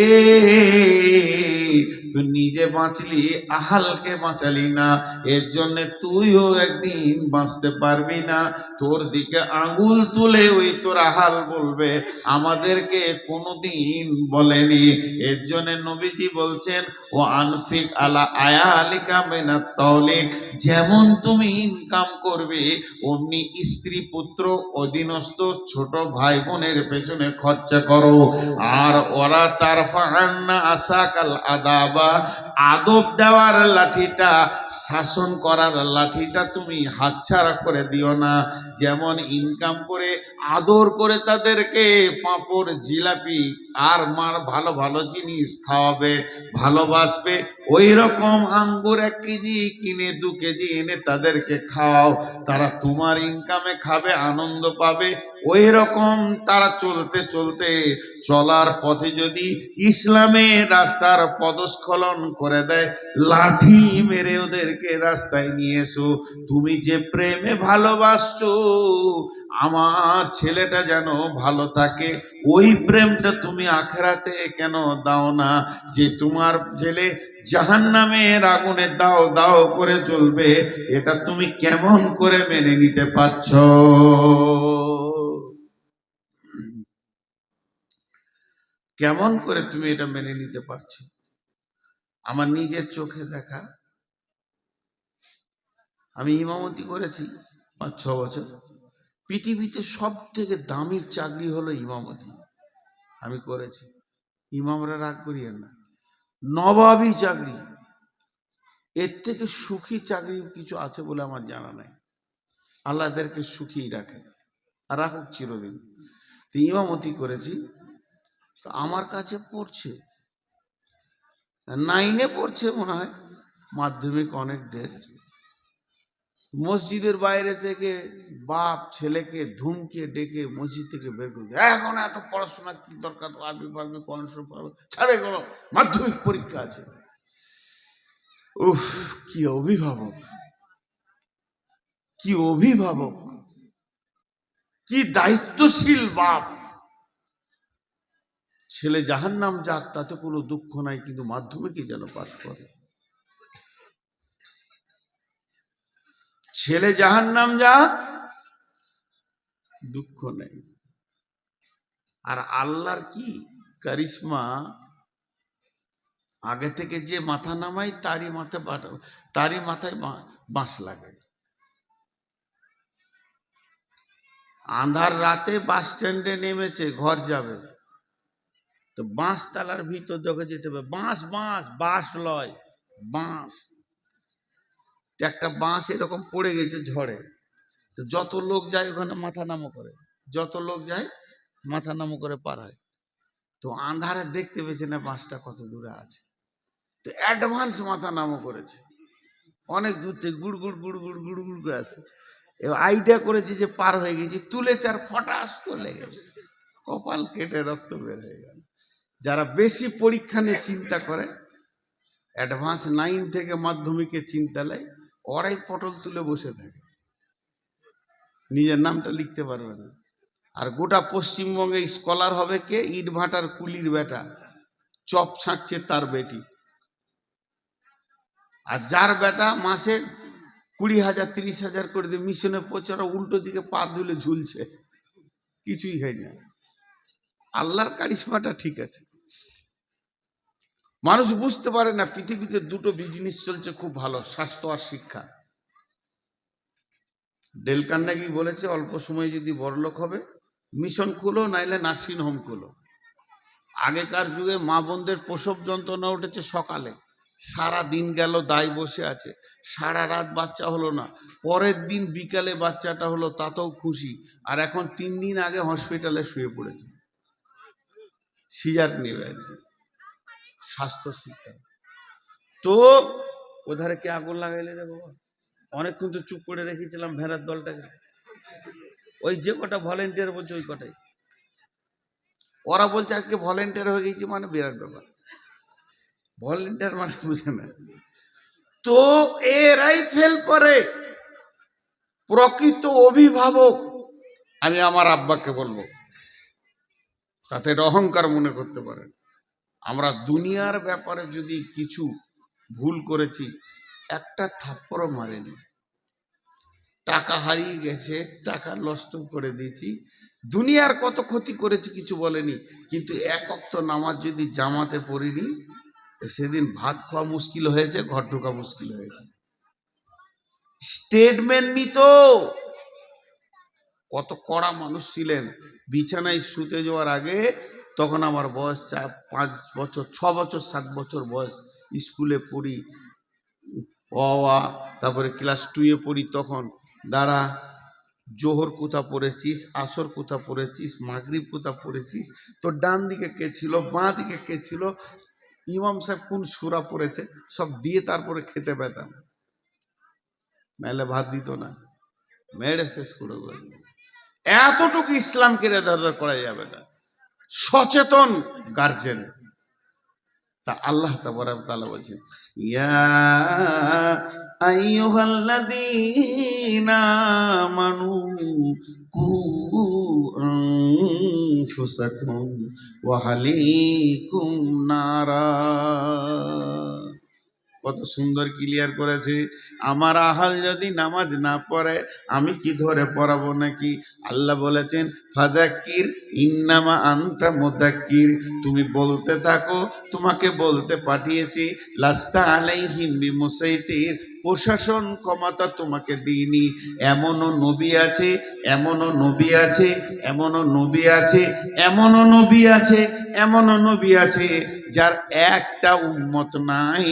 Speaker 1: তুই নিজে বাঁচলি, আহালকে বাঁচালি না, এর জন্য তুইও একদিন বাঁচতে পারবি না। তোর দিকে আঙুল তুলে ওই তোর আহাল বলবে, আমাদেরকে কোনোদিন বলেনি। এর জন্য নবীজি বলছেন, ও আনফিক আলা আয়ালিকা মিনাত তাওলিক, যেমন তুমি ইনকাম করবে অমনি স্ত্রী পুত্র অধীনস্থ ছোট ভাই বোনের পেছনে খরচা করো। আর ওরা তারফাআন্না আসাকাল আদাবা, আদব দেওয়ার লাঠিটা, শাসন করার লাঠিটা তুমি হাতছাড়া করে দিও না। যেমন ইনকাম করে আদর করে তাদেরকে পাঁপড় জিলাপি আর মার ভালো ভালো জিনিস খাওয়াবে, ভালোবাসবে, ওই রকম আঙ্গুর 1 কেজি কিনে 2 কেজি এনে তাদেরকে খাও। তারা তোমার ইনকামে খাবে, আনন্দ পাবে। ওই রকম তারা চলতে চলতে চলার পথে যদি ইসলামের রাস্তার পদস্খলন করে দেয়, লাঠি মেরে ওদেরকে রাস্তায় নিয়ে এসো। তুমি যে প্রেমে ভালোবাসছো আমার ছেলেটা যেন ভালো থাকে, ওই প্রেমটা তুমি আখেরাতে কেন দাও না? যে তোমার ছেলে জাহান্নামের আগুনে দাও দাও করে চলবে, এটা তুমি কেমন করে মেনে নিতে পারছো? কেমন করে তুমি এটা মেনে নিতে পারছো? আমার নিজের চোখে দেখা, আমি ইমামতি করেছি 5-6 বছর। পৃথিবীতে সব থেকে দামি চাকরি হলো ইমামতি, আমি করেছি। ইমামরা রাগ করিয়েন না, নবাবী চাকরি, এর থেকে সুখী চাকরি কিছু আছে বলে আমার জানা নাই। আল্লাহ এদেরকে সুখী রাখে আর রাখুক চিরদিন। তো ইমামতি করেছি, তো আমার কাছে পড়ছে 9-এ পড়ছে মনে হয়, মাধ্যমিক অনেক দের। মসজিদের বাইরে থেকে বাপ ছেলেকে ধুমকে ডেকে মসজিদ থেকে বের করে দেয়, এখন এত পড়াশোনা কি দরকার, আরবি পারবে, কোরআন শরীফ পারবে, ছাড়ে করো, মাধ্যমিক পরীক্ষা আছে। উফ, কি অভিভাবক, কি অভিভাবক, কি দায়িত্বশীল বাপ। ছেলে জাহান্নাম যাক তাতে কোনো দুঃখ নাই, কিন্তু মাধ্যমিকে যেন পাস করে। ছেলে জাহান্নাম যাক দুঃখ নেই। আর আল্লাহর কি কারিশমা, আগে থেকে যে মাথা নামাই তারই মাথায় বাঁশ লাগে। আন্ধার রাতে বাস স্ট্যান্ডে নেমেছে, ঘর যাবে, তো বাঁশ তালার ভিতর দেখে যেতে হবে, বাঁশ বাঁশ বাঁশ লয় বাঁশ। একটা বাঁশ এরকম পড়ে গেছে ঝড়ে, তো যত লোক যায় ওখানে মাথা নামো করে, যত লোক যায় মাথা নামো করে পার হয়। তো আন্ধারে দেখতে পেয়েছে না বাঁশটা কত দূরে আছে, তো অ্যাডভান্স মাথা নামো করেছে, অনেক দূর থেকে গুড় গুড় গুড় গুড় গুড় গুড় করে আছে। এবার আইডিয়া করেছে যে পার হয়ে গেছে, তুলে চার ফটাস করে লেগে গেছে, কপাল কেটে রক্ত বের হয়ে গেল। যারা বেশি পরীক্ষা নিয়ে চিন্তা করে, অ্যাডভান্স 9 থেকে মাধ্যমিকে চিন্তা নেয়, ওরাই পটল তুলে বসে থাকে, নিজের নামটা লিখতে পারবে না। আর গোটা পশ্চিমবঙ্গে স্কলার হবে কে? ইট ভাটার কুলির বেটা, চপ ছাঁকছে তার বেটি। আর যার বেটা মাসে 20,000 30,000 করে দিয়ে মিশনে পৌঁছানো, উল্টো দিকে পা ধুলে ঝুলছে, কিছুই হয় না। আল্লাহর কারিশমাটা ঠিক আছে। মানুষ বুঝতে পারে না পৃথিবীতে দুটো বিজনেস চলছে খুব ভালো, স্বাস্থ্য আর শিক্ষা। ডেল কার্নেগি বলেছে, অল্প সময় যদি বড়লোক হবে মিশন খুলো, নাইলে নার্সিং হোম খুলো। আগেকার যুগে মা বোনদের প্রসব যন্ত্রণা উঠেছে সকালে, সারা দিন গেল দায় বসে আছে, সারা রাত বাচ্চা হলো না, পরের দিন বিকালে বাচ্চাটা হলো, তাতেও খুশি। আর এখন 3 দিন আগে হসপিটালে শুয়ে পড়েছে, সিজার নেবে আর কি। স্বাস্থ্য শিক্ষা তো ওধারে কে আগুন লাগাইলে রে বাবা? অনেকক্ষণ তো চুপ করে রেখেছিলাম ভেড়ার দলটাকে, ওই যে কটা ভলেন্টিয়ার বলছে ওই কটাই। ওরা বলছে আজকে ভলেন্টিয়ার হয়ে গেছি, মানে বিরাট ব্যাপার, ভলেন্টিয়ার মানে বুঝে না। তো এরাই ফেল করে। প্রকৃত অভিভাবক আমি আমার আব্বাকে বলবো, তাতে অহংকার মনে করতে পারেন, আমরা দুনিয়ার ব্যাপারে যদি কিছু ভুল করেছি, একটা থাপ্পড়ও মারেনি। টাকা হারিয়ে গেছে, টাকা নষ্ট করে দিয়েছি, দুনিয়ার কত ক্ষতি করেছি কিছু বলেনি। কিন্তু এক ওয়াক্ত নামাজ যদি জামাতে পড়িনি, সেদিন ভাত খাওয়া মুশকিল হয়েছে, ঘর ঢোকা মুশকিল হয়েছে। স্টেটমেন্ট নিত। কত কড়া মানুষ ছিলেন। বিছানায় শুতে যাওয়ার আগে, তখন আমার বয়স 5 বছর 6 বছর 7 বছর বয়স, স্কুলে পড়ি, তারপরে ক্লাস 2-এ পড়ি। তখন দাঁড়া, জোহর কোথা পড়েছিস, আসর কোথা পড়েছিস, মাগরিব কোথা পড়েছিস, তোর ডান দিকে কে ছিল, বাঁ দিকে কে ছিল, ইমাম সাহেব কোন সূরা পড়েছে, সব দিয়ে তারপরে খেতে পেতাম, নাহলে ভাত দিত না, মেরে শেষ করে দেবে। এতটুকু ইসলামকে রেদার করা যাবে না। সচেতন গার্জেন। তা আল্লাহ তাবারক ওয়া তাআলা বলেছেন, ইয়া আইয়ুহাল্লাযীনা আমানু কু আনফুসাকুম ওয়া আহলিকুম নারা। কত সুন্দর ক্লিয়ার করেছে। আমার আহাল যদি নামাজ না পড়ে, আমি কি ধরে পড়াবো নাকি? আল্লাহ বলেছেন, ফাযাক্কির ইন্নামা আনতা মুযাক্কির, তুমি বলতে থাকো, তোমাকে বলতে পাঠিয়েছি। লাস্তা আলাইহিম বিমুসাইতির, প্রশাসন ক্ষমতা তোমাকে দিইনি। এমনও নবী আছে, এমনও নবী আছে, এমনও নবী আছে, এমনও নবী আছে, এমনও নবী আছে যার একটা উম্মত নাই,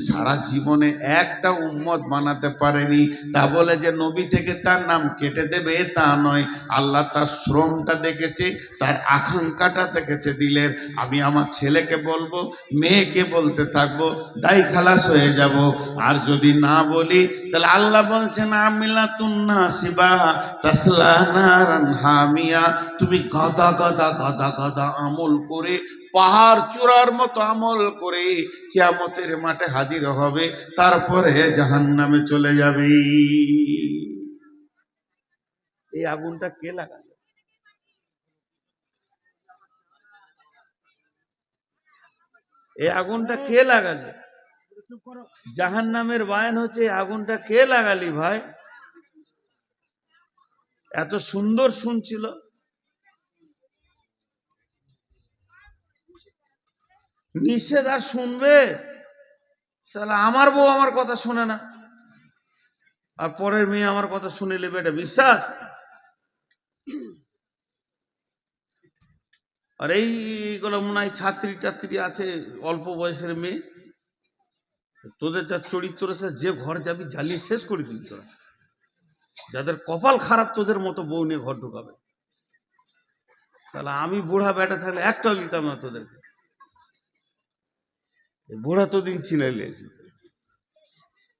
Speaker 1: সারা জীবনে একটা উম্মত বানাতে পারেনি। তা বলে যে নবী থেকে তার নাম কেটে দেবে তা নয়। আল্লাহ তার শ্রমটা দেখেছে, তার আকাঙ্ক্ষাটা দেখেছে দিলের। আমি আমার ছেলেকে বলবো, মেয়েকে বলতে থাকবো, দাই খালাস হয়ে যাব। আর যদি না বলি, তাহলে আল্লাহ বলছেন, আমিলাতুন নাসিবা তাসলা নারান হামিয়া, তুমি গদা গদা গদা গদা আমল করে, পাহাড় চূড়ার মতো আমল করে কিয়ামতের মাঠে হাজির হবে, তারপরে জাহান্নামে চলে যাবে। এই আগুনটা কে লাগালো? এই আগুনটা কে লাগালো? জাহান্নামের বায়ান হচ্ছে, এই আগুনটা কে লাগালি ভাই? এত সুন্দর শুনছিল, নিষেধ আর শুনবে? তাহলে আমার বউ আমার কথা শোনে না, আর পরের মেয়ে আমার কথা শুনে নেবে, এটা বিশ্বাস? আর এইগুলো মনে হয় ছাত্রী টাত্রী আছে, অল্প বয়সের মেয়ে, তোদের যা চরিত্র আছে, যে ঘর যাবি জ্বালিয়ে শেষ করে দিবি তোরা। যাদের কপাল খারাপ, তোদের মতো বউ নিয়ে ঘর ঢুকাবে। তাহলে আমি বুড়া বেটা থাকলে একটাও নিতাম না তোদেরকে। বুড়া তো দিন ছিনাইলেছে।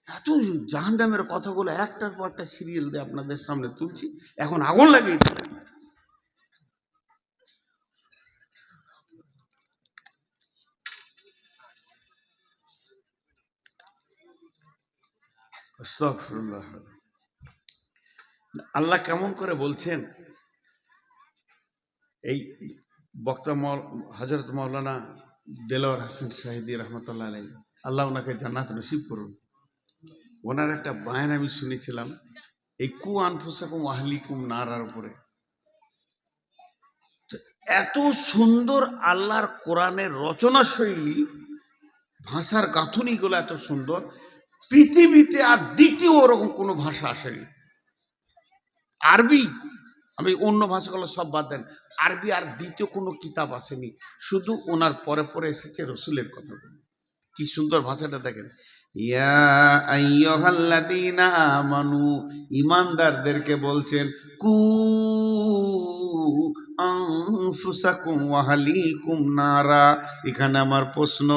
Speaker 1: এত জাহান্নামের কথাগুলো একটার পর একটা সিরিয়াল দিয়ে আপনাদের সামনে তুলছি, এখন আগুন লাগিয়ে দিলেন। আস্তাগফিরুল্লাহ। আল্লাহ কেমন করে বলছেন, এই বক্তা হযরত মাওলানা দেলোয়ার হোসেন শাহীদি রহমতুল্লাহ আলাইহি, আল্লাহ ওনাকে জান্নাত নসিব করুন। ওনার একটা বায়ান আমি শুনেছিলাম, এই কু আনফুসাকুম ওয়া আহলিকুম নারার উপরে। এত সুন্দর আল্লাহর কোরআনের রচনা শৈলী, ভাষার গাঁথুনিগুলো এত সুন্দর, পৃথিবীতে আর দ্বিতীয় ওরকম কোনো ভাষা আসেনি। আরবি, আমি অন্য ভাষাগুলো সব বাদ দেন, আরবি আর দ্বিতীয় কোনো কিতাব আসেনি, শুধু ওনার পরে পরে এসেছে রসুলের কথাগুলো। কি সুন্দর ভাষাটা দেখেন। ইয়া আইয়ুহাল্লাযীনা আমানু, ঈমানদারদেরকে বলছেন, কু আনফুসাকুম ওয়া আহলিকুম নারা। এখানে আমার প্রশ্ন,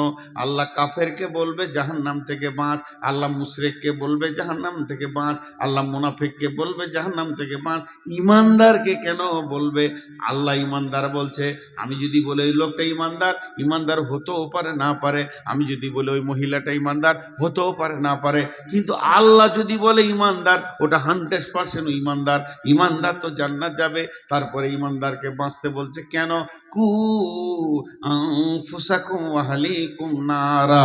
Speaker 1: আল্লাহ কাফেরকে বলবে জাহান্নাম থেকে বাঁচ, আল্লাহ মুশরিককে বলবে জাহান্নাম থেকে বাঁচ, আল্লাহ মুনাফিককে বলবে জাহান্নাম থেকে বাঁচ, ঈমানদারকে কেন বলবে? আল্লাহ ঈমানদার বলছে, আমি যদি বলে ওই লোকটা ঈমানদার, ঈমানদার হতেও পারে না পারে, আমি যদি বলে ওই মহিলাটা ঈমানদার, হতেও পারে না পারে, কিন্তু আল্লাহ যদি বলে ঈমানদার, ওটা 100% ঈমানদার। ঈমানদার তো জান্নাত যাবে, তারপরে ঈমানদারকে তাদেরকে বাঁচতে বলছে কেন? কু আনফুসাকুম ওয়া আহলিকুম নারা,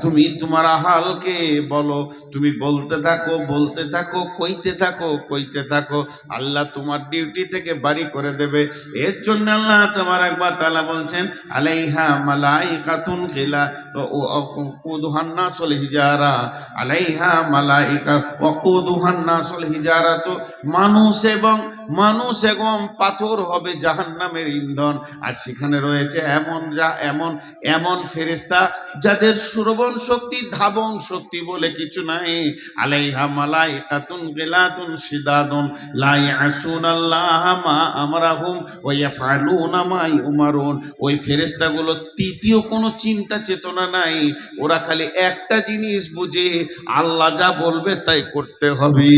Speaker 1: তুমি তোমার আহালকে বলো, তুমি বলতে থাকো বলতে থাকো, কইতে থাকো কইতে থাকো, আল্লাহ তোমার ডিউটি থেকে বাড়ি করে দেবে। এর জন্য আল্লাহ তাবারাক ওয়া তাআলা বলছেন আলাইহা মালাইকাতুন গিলা ওয়াকুদুহান নাসুল হিজারা, আলাইহা মালাইকা ওয়াকুদুহান নাসুল হিজারা, তো মানুষ এবং পাথর হবে জাহান্নামের ইন্ধন। আর সেখানে রয়েছে এমন এমন ফেরেশতা যাদের শ্রবণ শক্তি ধাবন শক্তি বলে কিছু নাই। আলাইহা মালাইকাতুন গিলাতুন শিদাদুন লা ইয়াসুনাল্লাহা মা আমরাহুম ওয়া ইয়াফআলুনা মা ইউমারুন। ওই ফেরেশতাগুলো তৃতীয় কোনো চিন্তা চেতনা নাই, ওরা খালি একটা জিনিস বুঝে, আল্লাহ যা বলবে তাই করতে হবে।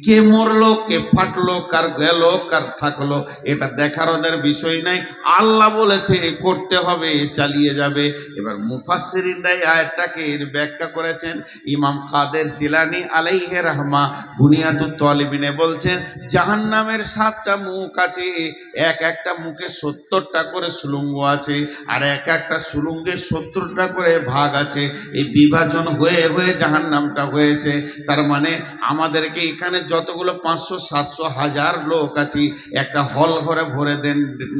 Speaker 1: কে মরলো কে ফাটলো কার গেল কার থাকলো এটা দেখার ওদের বিষয় নাই, আল্লাহ বলেছে করতে হবে চালিয়ে যাবে। এবার মুফাসসিরিনরা এই আয়াতটাকে ব্যাখ্যা করেছেন। ইমাম কাদের জিলানী আলাইহি রাহমা বুনিয়াতুত তালিবিনে বলছেন জাহান্নামের 7টা মুখ আছে, এক একটা মুখে 70টা করে সুলঙ্গ আছে, আর এক একটা সুলঙ্গে 70টা করে ভাগ আছে। এই বিভাজন হয়ে হয়ে জাহান্নামটা হয়েছে। তার মানে আমাদেরকে এখানে যতগুলো 500 700 1000 লোক আছি, একটা হল ঘরে ভরে দেন,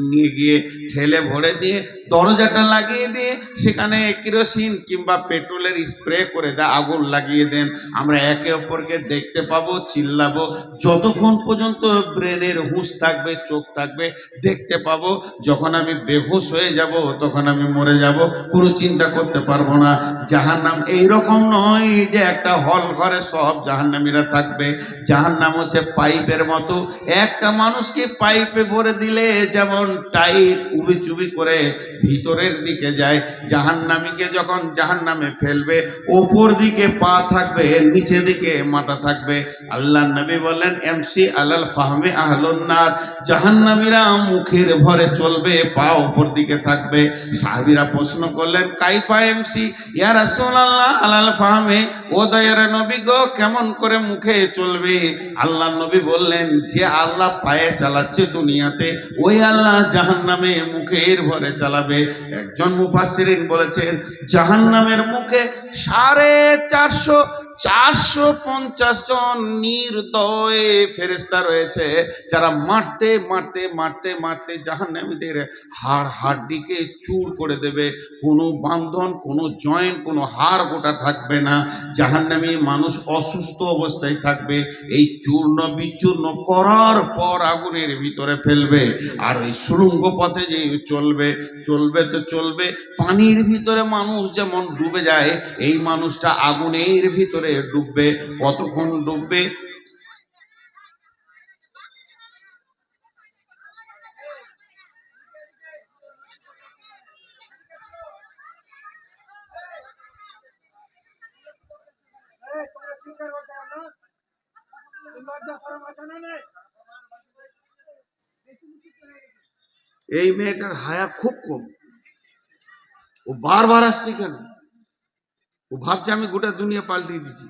Speaker 1: নিয়ে গিয়ে ঠেলে ভরে দিয়ে দরজাটা লাগিয়ে দিয়ে সেখানে কেরোসিন কিংবা পেট্রোলের স্প্রে করে দেয়, আগুন লাগিয়ে দেন, আমরা একে অপরকে দেখতে পাবো, চিল্লাবো, যতক্ষণ পর্যন্ত ব্রেনের হুঁশ থাকবে, চোখ থাকবে, দেখতে পাবো। যখন আমি বেহুশ হয়ে যাব তখন আমি মরে যাব, কোনো চিন্তা করতে পারবো না। জাহান্নাম এইরকম নয় যে একটা হল ঘরে সব জাহান্নামীরা থাকবে। জাহান্নাম হচ্ছে পাইপের মতো, একটা মানুষকে পাইপে ভরে দিলে যেমন টাইট উবি চুবি করে ভিতরের দিকে যায়, জাহান্নামীকে যখন জাহান্নামে ফেলবে ওপর দিকে পা থাকবে, নিচে দিকে মাথা থাকবে। আল্লাহ নবী বলেন এমসি আলাল ফাহমে আহলুন নার, জাহান্নামীরা মুখের ভরে চলবে, পা উপর দিকে থাকবে। সাহাবীরা প্রশ্ন করলেন কাইফা এমসি ইয়া রাসূলুল্লাহ আলাল ফাহমে, ও দয়ার নবী গো কেমন করে মুখে চলবে? আল্লাহ নবী বললেন যে আল্লাহ পায়ে চালাচ্ছে দুনিয়াতে, ওই আল্লাহ জাহান্নামে মুখের ভরে চালাবে। একজন মুফাসসিরিন বলেছেন জাহান্নামের মুখে 450 জন নির্দয় ফেরেশতা রয়েছে, যারা মারতে মারতে মারতে মারতে জাহান্নামীদের হাড় হাড্ডিকে চূর করে দেবে। কোনো বান্ধন, কোনো জয়েন্ট, কোনো হাড় গোটা থাকবে না। জাহান্নামী মানুষ অসুস্থ অবস্থায় থাকবে। এই চূর্ণ বিচূর্ণ করার পর আগুনের ভিতরে ফেলবে। আর ওই সুড়ঙ্গ পথে যে চলবে চলবে তো চলবে, পানির ভিতরে মানুষ যেমন ডুবে যায়, এই মানুষটা আগুনের ভিতরে ডুববে। কতক্ষণ ডুববে? এই মেয়েটার হায়া খুব কম, ও বারবার আসছে কেন? ও ভাবছে আমি গোটা দুনিয়া পাল্টিয়ে দিছি।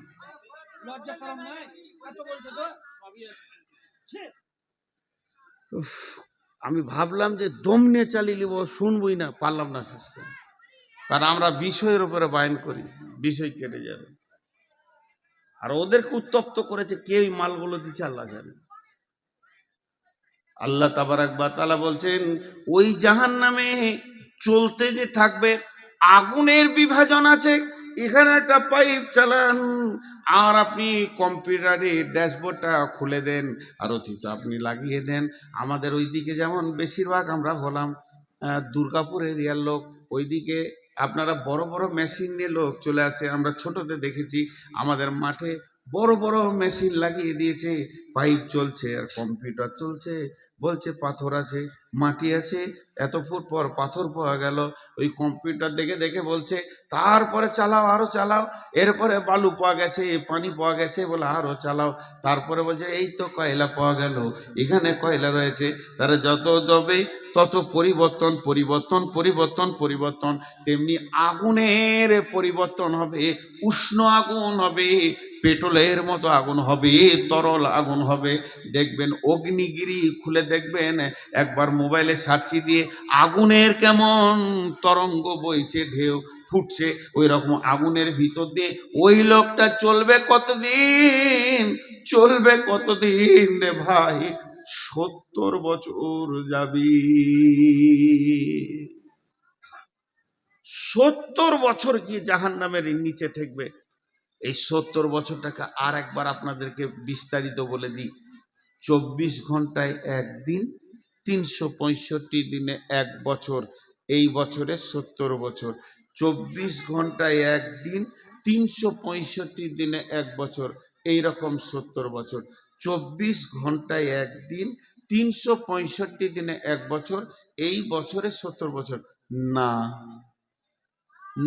Speaker 1: আমি ভাবলাম যে দম নিয়ে চালিয়ে নিব, শুনবই না, পারলাম না শেষ করে। কারণ আমরা বিষয়ের উপরে বায়ন করি, বিষয় কেটে যাবে। আর ওদেরকে উত্তপ্ত করেছে কে, ওই মালগুলো দিচ্ছে আল্লাহ জানে। আল্লাহ তাবারাক ওয়া তাআলা বলছেন ওই জাহান্নামে চলতে যে থাকবে, আগুনের বিভাজন আছে। এখানে একটা পাইপ চালান, আর আপনি কম্পিউটারে ড্যাশবোর্ডটা খুলে দেন, আর অতীত আপনি লাগিয়ে দেন। আমাদের ওইদিকে যেমন বেশিরভাগ আমরা হলাম দুর্গাপুর এরিয়ার লোক, ওইদিকে আপনারা বড় বড় মেশিন নিয়ে লোক চলে আসে। আমরা ছোটতে দেখেছি আমাদের মাঠে বড় বড় মেশিন লাগিয়ে দিয়েছে, পাইপ চলছে আর কম্পিউটার চলছে, বলছে পাথর আছে, মাটি আছে, এত ফুট পর পাথর পাওয়া গেল। ওই কম্পিউটার দেখে দেখে বলছে তারপরে চালাও, আরো চালাও। এরপরে বালু পাওয়া গেছে, পানি পাওয়া গেছে, বলে আরো চালাও। তারপরে বলছে এই তো কয়লা পাওয়া গেল, এখানে কয়লা রয়েছে। তারা যত যাবে তত পরিবর্তন পরিবর্তন পরিবর্তন পরিবর্তন। তেমনি আগুনের পরিবর্তন হবে, উষ্ণ আগুন হবে, পেট্রোলের মতো আগুন হবে, তরল আগুন হবে। দেখবেন অগ্নিগিরি খুলে দেখবেন, একবার মোবাইলে সার্চি দিয়ে আগুনের কেমন তরঙ্গ বইছে, ঢেউ ফুটছে, ওই রকম আগুনের ভিতর দিয়ে ওই লোকটা চলবে কতদিন, চলবে কতদিন রে ভাই, 70 বছর যাবি। 70 বছর গিয়ে জাহান্নামের নিচে ঠেকবে। এই 70 বছরটাকে আর একবার আপনাদেরকে বিস্তারিত বলে দিই। 24 ঘন্টায় একদিন, 365 দিনে এক বছর। এই বছরে 70 বছর। 24 ঘন্টায় একদিন, 365 দিনে এক বছর, এই রকম 70 বছর। 24 ঘন্টায় একদিন, 365 দিনে এক বছর, এই বছরে 70 বছর না,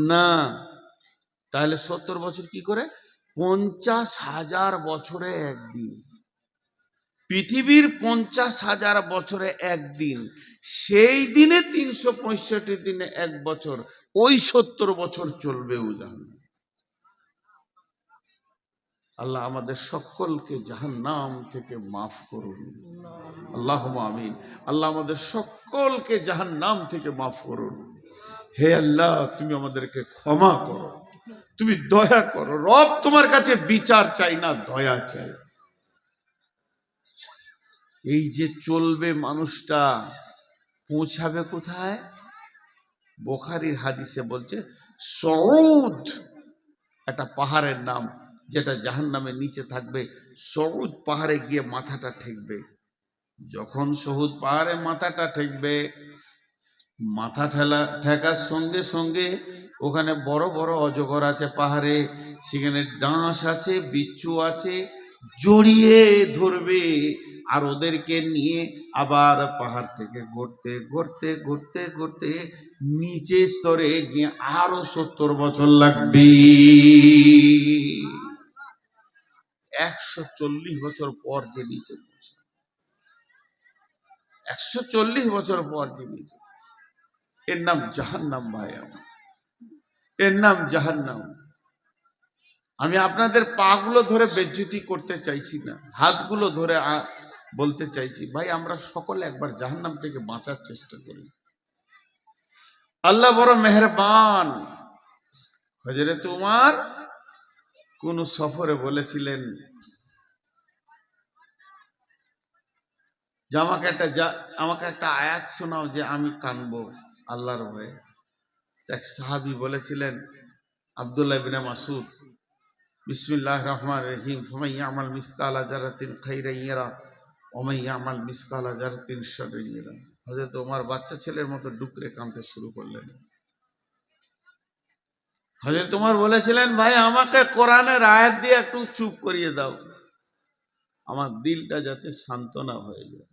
Speaker 1: না। তাহলে 70 বছর কি করে? 50,000 বছরে একদিন। পৃথিবীর 50,000 বছরে একদিন, সেই দিনে 365 দিনে এক বছর, ওই 70 বছর চলবে জাহান্নাম। আল্লাহ আমাদের সকলকে জাহান্নাম থেকে মাফ করুন, আল্লাহুম্মা আমিন। আল্লাহ আমাদের সকলকে জাহান্নাম থেকে মাফ করুন। হে আল্লাহ, তুমি আমাদেরকে ক্ষমা করো, তুমি দয়া করো। রব তোমার কাছে বিচার চাই না, দয়া চাই। এই যে চলবে মানুষটা, পৌঁছাবে কোথায়? বুখারীর হাদিসে বলছে সউদ একটা পাহাড়ের নাম, যেটা জাহান্নামের নিচে থাকবে। সউদ পাহাড়ে গিয়ে মাথাটা ঠেকবে। যখন সউদ পাহাড়ে মাথাটা ঠেকবে, মাথা ঠেকার সঙ্গে সঙ্গে ওখানে বড় বড় অজগর আছে পাহাড়ে, সেখানে ডাঁশ আছে, বিচ্ছু আছে, জড়িয়ে ধরবে। আর ওদেরকে নিয়ে আবার পাহাড় থেকে ঘুরতে ঘুরতে ঘুরতে ঘুরতে নিচে স্তরে গিয়ে আরো 70 বছর লাগবে। 140 বছর পর যে নিচে পৌঁছে, 140 বছর পর যে নিচে, এর নাম জাহান্নাম। ভাই আমার, এর নাম জাহান্নাম। আমি আপনাদের পাগুলো ধরে বেজ্জতি করতে চাইছি না, হাতগুলো ধরে বলতে চাইছি, ভাই আমরা সকলে একবার জাহান্নাম থেকে বাঁচার চেষ্টা করি। আল্লাহ বড় মেহেরবান। হযরত উমর কোন সফরে বলেছিলেন যে আমাকে একটা আয়াত শোনাও যে আমি কানবো আল্লাহর ভয়ে। এক সাহাবী বলেছিলেন, আব্দুল্লাহ ইবনে মাসউদ, বিসমিল্লাহির রহমানির রহিম, ফামান ইয়ামাল মিসকালা যারাতিন খাইরান ইয়ারা ওয়া মান ইয়ামাল মিসকালা যারাতিন শাররান ইয়ারা। হযরত ওমর বাচ্চা ছেলের মতো ডুকরে কাঁদতে শুরু করলেন। হযরত ওমর বলেছিলেন, ভাই আমাকে কোরআনের আয়াত দিয়ে একটু চুপ করিয়ে দাও, আমার দিলটা যাতে সান্ত্বনা হয়ে যায়।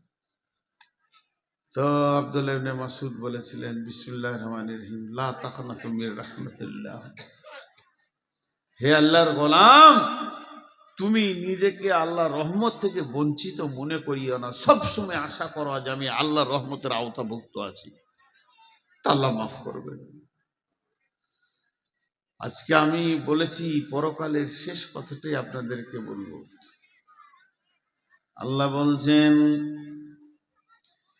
Speaker 1: তো আব্দুল্লাহ ইবনে মাসউদ বলেছিলেন, বিসমিল্লাহির রহমানির রহিম, লা তাকনাতু মির রাহমাতিল্লাহ। হে আল্লাহর গোলাম, তুমি নিজেকে আল্লাহর রহমত থেকে বঞ্চিত মনে করিও না। সবসময় আশা করো যে আমি আল্লাহর রহমতের আওতাভুক্ত আছি, তা আল্লাহ মাফ করবেন। আজকে আমি বলেছি পরকালের শেষ কথাটাই আপনাদেরকে বলবো। আল্লাহ বলছেন,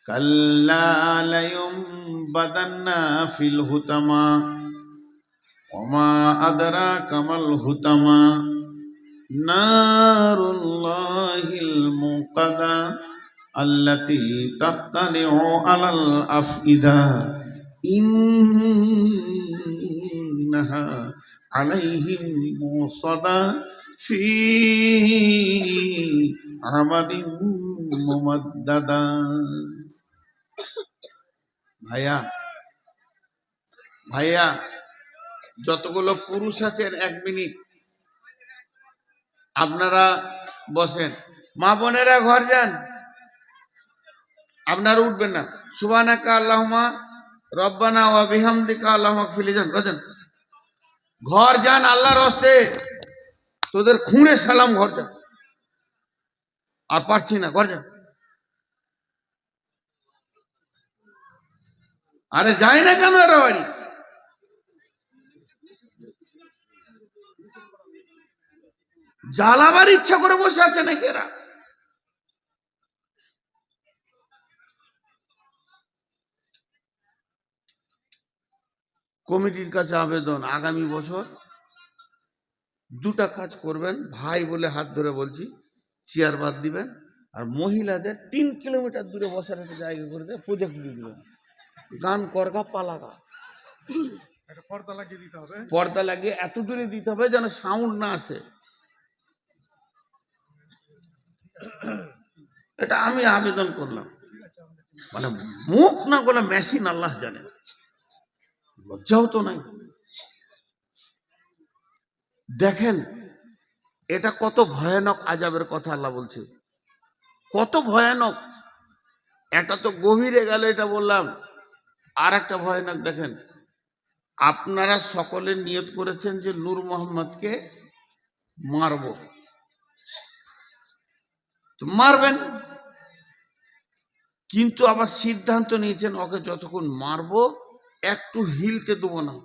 Speaker 1: কাল্লা লায়ুমবাদান্না ফিল হুতামা ওয়া মা আদরাকা মাল হুতামা নারুল্লাহিল মুকাদা আল্লাতী তাত্তালিউ আলাল আফইদা ইন্নাহা আলাইহিম মুসাদা ফি আমাদিন মুমাদ্দাদা। ভাইয়া ভাইয়া যতগুলো পুরুষ আছেন, 1 মিনিট আপনারা বসেন, মা বোনেরা ঘর যান। আপনারা উঠবেন না। সুবহানাকা আল্লাহুম্মা রব্বানা ওয়া বিহামদিকা আল্লাহুম্মা গফিরলি যান ঘর যান আল্লাহর হস্তে, তোদের খুঁড়ে সালাম ঘর যান, আর পারছি না ঘর যান। আরে যাই না কেন এরা বাড়ি? জ্বালাবার ইচ্ছা করে বসে আছে নাকি এরা? কমিটির কাছে আবেদন, আগামী বছর দুটা কাজ করবেন, ভাই বলে হাত ধরে বলছি, চেয়ার বাদ দিবেন, আর মহিলাদের 3 কিলোমিটার দূরে বসার একটা জায়গা করে দিয়ে প্রজেক্ট দিয়ে দিবেন, গান করগা পালাগা, পর্দা লাগিয়ে এত দূরে দিতে হবে যেন সাউন্ড না আসে। এটা আমি আবেদন করলাম, মানে মুখ না বলে মেশিন আল্লাহ জানে, লজ্জাও তো নাই। দেখেন এটা কত ভয়ানক আযাবের কথা আল্লাহ বলছে, কত ভয়ানক। এটা তো গভীরে গেল, এটা বললাম। আর একটা ভয়ানক দেখেন, আপনারা সকলে নিয়ত করেছেন যে নূর মোহাম্মদকে মারব, তো মারবেন, কিন্তু আবার সিদ্ধান্ত নিয়েছেন ওকে যতক্ষণ মারবো একটু হিলতে দেবো না।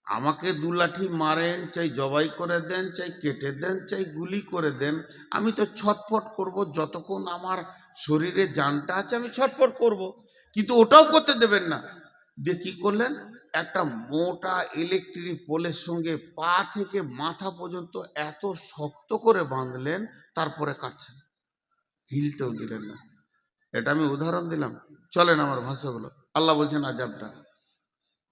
Speaker 1: আমাকে 2 লাঠি মারেন, চাই জবাই করে দেন, চাই কেটে দেন, চাই গুলি করে দেন, আমি তো ছটফট করব, যতক্ষণ আমার শরীরে জানটা আছে আমি ছটফট করব, কিন্তু ওটাও করতে দেবেন না। দিয়ে কি করলেন, একটা মোটা ইলেকট্রিক পোলের সঙ্গে পা থেকে মাথা পর্যন্ত এত শক্ত করে বাঁধলেন, তারপরে কাটছেন, হিলতেও দিলেন না। এটা আমি উদাহরণ দিলাম, চলেন আমার ভাষাগুলো। আল্লাহ বলছেন আযাবটা,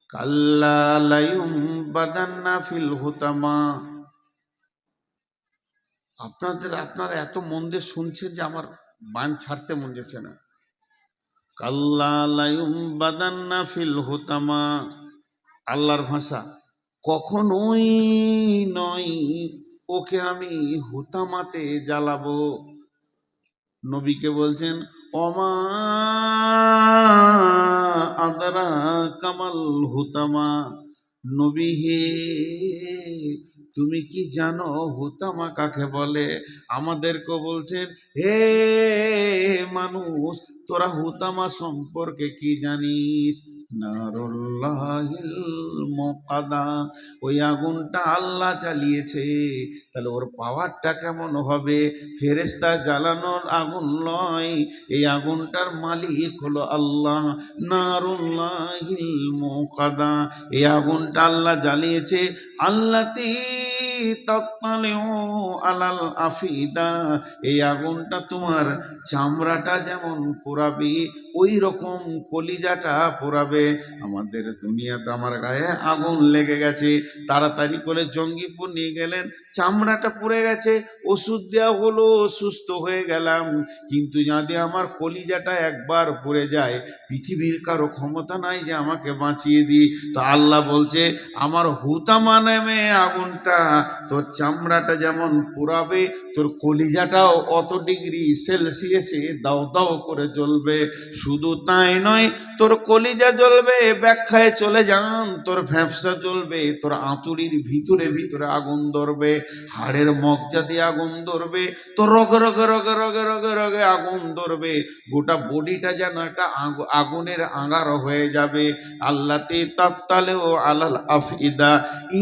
Speaker 1: কাল্লা লায়ুমবাদান্না ফিল হুতামা। আপনারা এত মন দিয়ে শুনছেন যে আমার বান ছাড়তে মন যাচ্ছে না। কাল্লা লায়ুমবাদান্না ফিল হুতামা, আল্লাহর ভাষা, কখনোই নয় ওকে আমি হুতামাতে জ্বালাবো। নবীকে বলছেন অমা আদরা কামাল হুতামা, নবী হে তুমি কি জানো হুতামা কাকে বলে? আমাদেরকে বলছেন হে মানুষ, তোরা হুতামা সম্পর্কে কি জানিস? নারুল্লাহিল মুকাদা, ওই আগুনটা আল্লাহ জ্বালিয়েছে, তাহলে ওর পাওয়ারটা কেমন হবে? ফেরেশতা জ্বালানোর আগুন নয়, এই আগুনটার মালিক হলো আল্লাহ। নারুল্লাহিল মুকাদা, এই আগুনটা আল্লাহ জ্বালিয়েছে। আল্লাতি তাত্তালিউ আলাল আফিদা, এই আগুনটা তোমার চামড়াটা যেমন পোড়াবে ওই রকম কলিজাটা পোড়াবে। আমাদের দুনিয়াতে আমার গায়ে আগুন লেগে গেছে, তাড়াতাড়ি করে জঙ্গিপুর নিয়ে গেলেন, চামড়াটা পুড়ে গেছে, ওষুধ দেওয়া হলো, সুস্থ হয়ে গেলাম, কিন্তু যদি আমার কলিজাটা একবার পুড়ে যায়, পৃথিবীর কারো ক্ষমতা নাই যে আমাকে বাঁচিয়ে দিই। তো আল্লাহ বলছে আমার হুতামা নামে আগুনটা তোর চামড়াটা যেমন পুড়াবে, তোর কলিজাটাও অত ডিগ্রি সেলসিয়াসে দাও দাও করে জ্বলবে। শুধু তাই নয়, তোর কলিজা জ্বলবে, ব্যাখ্যায় চলে যান, তোর ভ্যাপসা জ্বলবে, তোর আঁতুড়ির ভিতরে ভিতরে আগুন ধরবে, হাড়ের মজ্জা দিয়ে আগুন ধরবে, তোর রগে রগে রগে রগে রগে রগে আগুন ধরবে, গোটা বডিটা যেন একটা আগুনের আঙার হয়ে যাবে। আল্লাতে তাত্তালেও আলাল আফিদা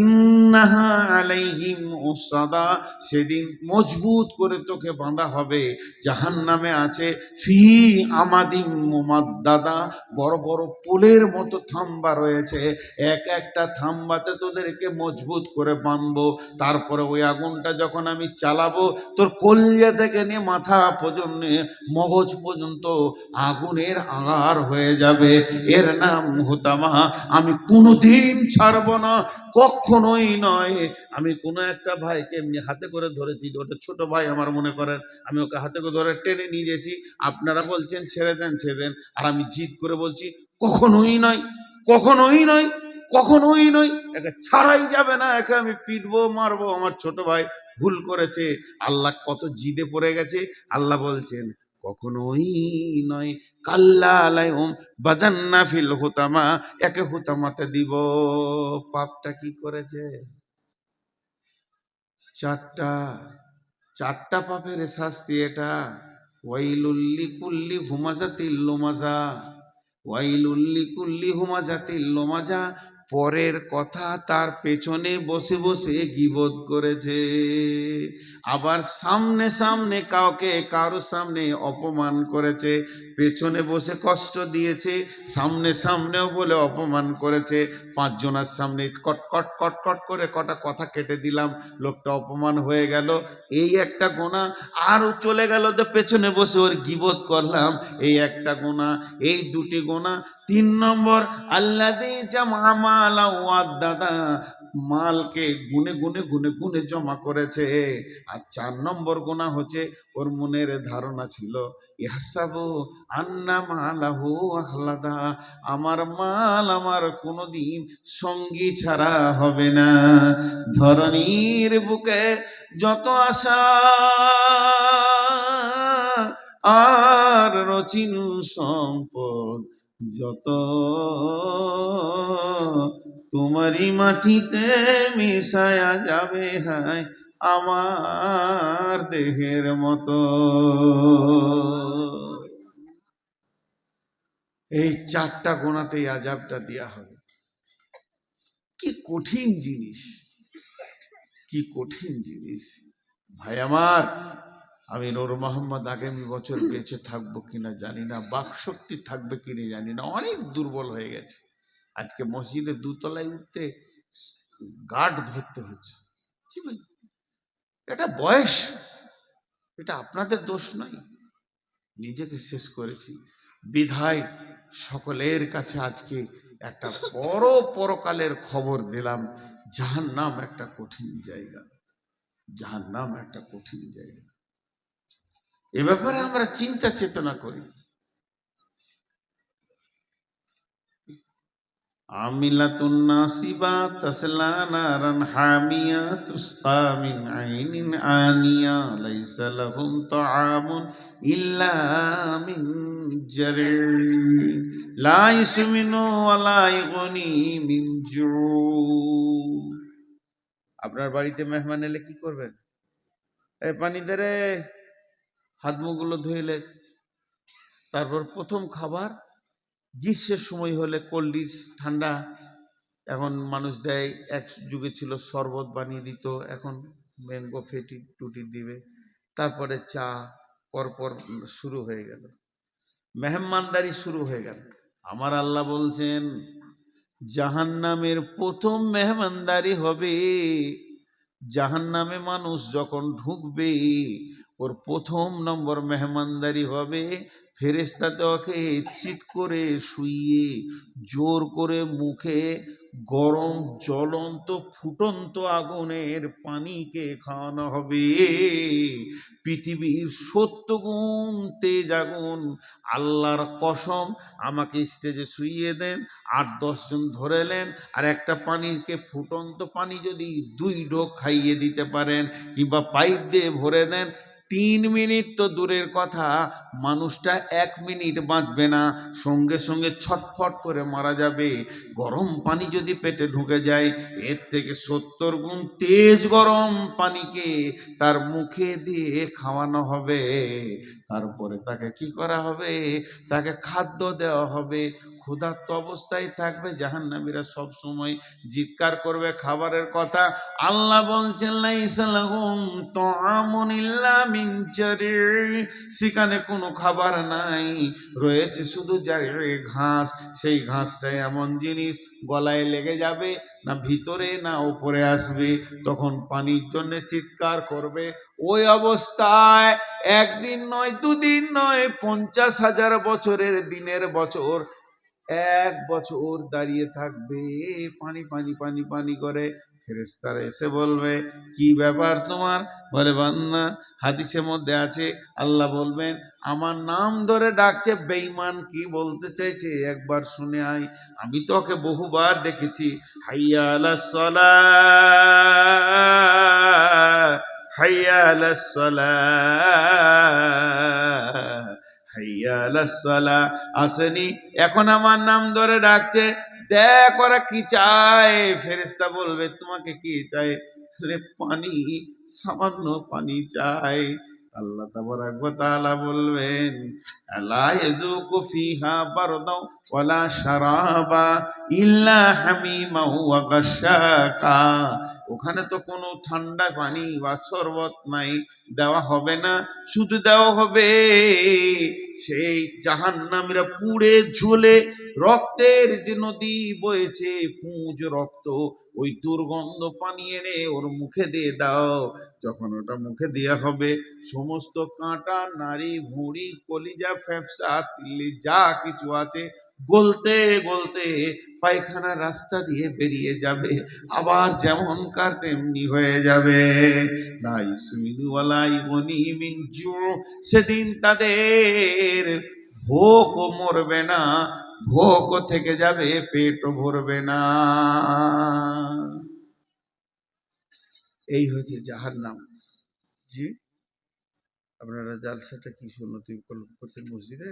Speaker 1: ইন্নাহা আলাইহিম উসাদা, সেদিন মজবুত করে তোকে বাঁধা হবে। জাহান্নামে আছে ফি আমাদিম মুমাদ্দাদা, বড় বড় পোলের মতো থাম্বা রয়েছে, এক একটা থাম্বাতে তোদেরকে মজবুত করে বাঁধবো। তারপরে ওই আগুনটা যখন আমি চালাবো, তোর কলিজা থেকে নিয়ে মাথা পর্যন্ত মগজ পর্যন্ত আগুনের আঙার হয়ে যাবে। এর নাম হুতামা। আমি কোনোদিন ছাড়বো না, কখনোই নয়। আমি কোনো একটা ভাইকে এমনি হাতে করে ধরেছি, ওটা ছোট ভাই আমার, মনে করেন আমি ওকে হাতে করে ধরে টেনে নিয়ে গেছি, আপনারা বলছেন ছেড়ে দেন ছেড়ে দেন, আর আমি জিদ করে বলছি কখনোই নয়, কখনোই নয়, কখনোই নয়, একে ছাড়াই যাবে না, একে আমি পিটবো মারবো। আমার ছোট ভাই ভুল করেছে, আল্লাহ কত জিদে পড়ে গেছে। আল্লাহ বলছেন কখনোই নয়। কাল্লা আলাইহুম বাদান্না ফিল হুতামা, একে হুতামাতে দিব। পাপটা কি করেছে? চারটা। চারটা পাপের শাস্তি এটা। ওয়াইলুল্লি কুল্লি হুমাজাতিল লুমাজা, ওয়াইলুল্লি কুল্লি হুমাজাতিল লুমাজা, পরের কথা তার পেছনে বসে বসে গীবত করেছে। আবার সামনে সামনে কাউকে কারো সামনে অপমান করেছে, পেছনে বসে কষ্ট দিয়েছে, সামনে সামনেও বলে অপমান করেছে। পাঁচজনের সামনে কট কট কট কট করে কটা কথা কেটে দিলাম, লোকটা অপমান হয়ে গেল, এই একটা গোনা। আরও চলে গেল তো পেছনে বসে ওর গীবত করলাম, এই একটা গোনা। এই দুটি গোনা। 3 নম্বর, আল্লাযী জামা মালা ওয়াদ্দাদা, মালকে গুনে গুনে গুনে গুনে জমা করেছে। আর 4 নম্বর গোনা হচ্ছে ওর মনের ধারণা ছিল, ইহসাবু আন্না মালাহু আখলাদা, আমার মাল আমার কোনোদিন সঙ্গী ছাড়া হবে না। ধরনীর বুকে যত আশা আর রচিনু সম্পদ যত, তোমারই মাটিতে মিশায়া যাবে হায় আমার দেহের মতো। এই 4টা গোনাতেই আযাবটা দেয়া হবে। কি কঠিন জিনিস, কি কঠিন জিনিস ভাই আমার। আমি নূর মোহাম্মদ আগামী বছর বেঁচে থাকবো কিনা জানি না, বাকশক্তি থাকবে কিনা জানি না, অনেক দুর্বল হয়ে গেছে। আজকে মসজিদে 2 তলায় উঠতে গার্ড ধরতে হচ্ছে। এটা বয়স, এটা আপনাদের দোষ নয়, নিজেকে শেষ করেছি বিধায় সকলের কাছে আজকে একটা বড় পরকালের খবর দিলাম। জাহান্নাম একটা কঠিন জায়গা, জাহান্নাম একটা কঠিন জায়গা। এ ব্যাপারে আমরা চিন্তা চেতনা করি। আমিলাতুন নাসিবা তাসলা নারান হামিয়া তুসকা মিন আইনিন আনিয়া লাইসা লাহুম তাআমুন ইল্লা মিন জারি লা ইসমিনু ওয়া লা ইগনি মিন জু। আপনার বাড়িতে মেহমান এলে কি করবেন? এই পানি দে রে, হাত মুখগুলো ধুইলে। তারপর প্রথম খাবার, গ্রীষ্মের সময় হলে কোল্ড ড্রিঙ্কস ঠান্ডা, এখন মানুষ দেয়, এক যুগে ছিল শরবত বানিয়ে দিত, এখন ম্যাঙ্গো ফেটি টুটি দিবে। তারপরে চা, পরপর শুরু হয়ে গেল, মেহমানদারি শুরু হয়ে গেল। আমার আল্লাহ বলছেন জাহান্নামের প্রথম মেহমানদারি হবে, জাহান্নামে মানুষ যখন ঢুকবে ওর প্রথম নম্বর মেহমানদারি হবে, ফেরেশতাতে ওকে চিৎ করে শুইয়ে জোর করে মুখে গরম জ্বলন্ত ফুটন্ত আগুনের পানিকে খাওয়ানো হবে। পৃথিবীর 70 গুণ তেজ আগুন। আল্লাহর কসম, আমাকে স্টেজে শুইয়ে দেন, 8-10 জন ধরে নেন, আর একটা পানিকে ফুটন্ত পানি যদি 2 ঢোক খাইয়ে দিতে পারেন কিংবা পাইপ দিয়ে ভরে দেন, 3 মিনিট তো দূরের কথা, মানুষটা 1 মিনিট বাঁচবে না, সঙ্গে সঙ্গে ছটফট করে মারা যাবে। গরম পানি যদি পেটে ঢুকে যায়, এর থেকে 70 গুণ তেজ গরম পানিকে তার মুখে দিয়ে খাওয়ানো হবে। তারপরে তাকে কি করা হবে? তাকে খাদ্য দেওয়া হবে। ক্ষুধার্ত অবস্থায় থাকবে। জাহান্নামীরা সব সময় জিৎকার করবে খাবারের কথা। আল্লাহ বলছেন লাইসা লাহুম তাআমুন ইল্লা মিন জারি, সেখানে কোনো খাবার নাই, রয়েছে শুধু জারি ঘাস। সেই ঘাসটাই এমন জিনিস গলায় লেগে যাবে, না ভিতরে না উপরে আসবে, তখন পানির জন্য চিৎকার করবে। ওই অবস্থায় 1 দিন নয়, 2 দিন নয়, 50,000 বছরের দিনের বছর, 1 বছর দাঁড়িয়ে থাকবে পানি পানি পানি পানি করে। ফেরেশতারা এসে বলবে কি ব্যাপার তোমার? বলে বান্দা, হাদিসের মধ্যে আছে আল্লাহ বলবেন আমার নাম ধরে ডাকছে, বেঈমান কি বলতে চাইছে একবার শুনে আয়। আমি তো ওকে বহুবার ডেকেছি, হাইয়া আলাস সালাহ, হাইয়া আলাস সালাহ, হাইয়া আলাস সালাহ আসেনি, এখন আমার নাম ধরে ডাকছে, দেখ ওরা কি চায়। ফেরেশতা বলবে তোমাকে কি চাই? বলে, পানি, সামান্য পানি চাই। আল্লাহ তাবারাক ওয়া তাআলা বলবেন, লা ইয়াযুকু ফিহা বারদাও ওয়ালা শারাবা ইল্লা হামিমা ওয়া গাশশাকা। ওখানে তো কোনো ঠান্ডা পানি বা শরবত নাই, দেওয়া হবে না। শুধু দেওয়া হবে সেই জাহান্নামীরা পুড়ে ঝুলে রক্তের যে নদী বয়েছে, পুঁজ রক্ত, ওই দুর্গন্ধ পানি এনে ওর মুখে দিয়ে দাও। যখন ওটা মুখে দেওয়া হবে, সমস্ত কাঁটা, নাড়ি, ভুঁড়ি, কলিজা, ফ্যাপসা, তিল্লি যা কিছু আছে গলতে গলতে পায়খানার রাস্তা দিয়ে বেরিয়ে যাবে, আবার যেমনকার তেমনি হয়ে যাবে। লা ইউসমিনু ওয়ালা ইগনি মিন জু। সেদিন তাদের ভোকও মরবে না, ভোকও থেকে যাবে, পেটও ভরবে না। এই হচ্ছে জাহান্নাম। জি, আপনারা জালসাটা কি সুন্নতি করছেন মসজিদে?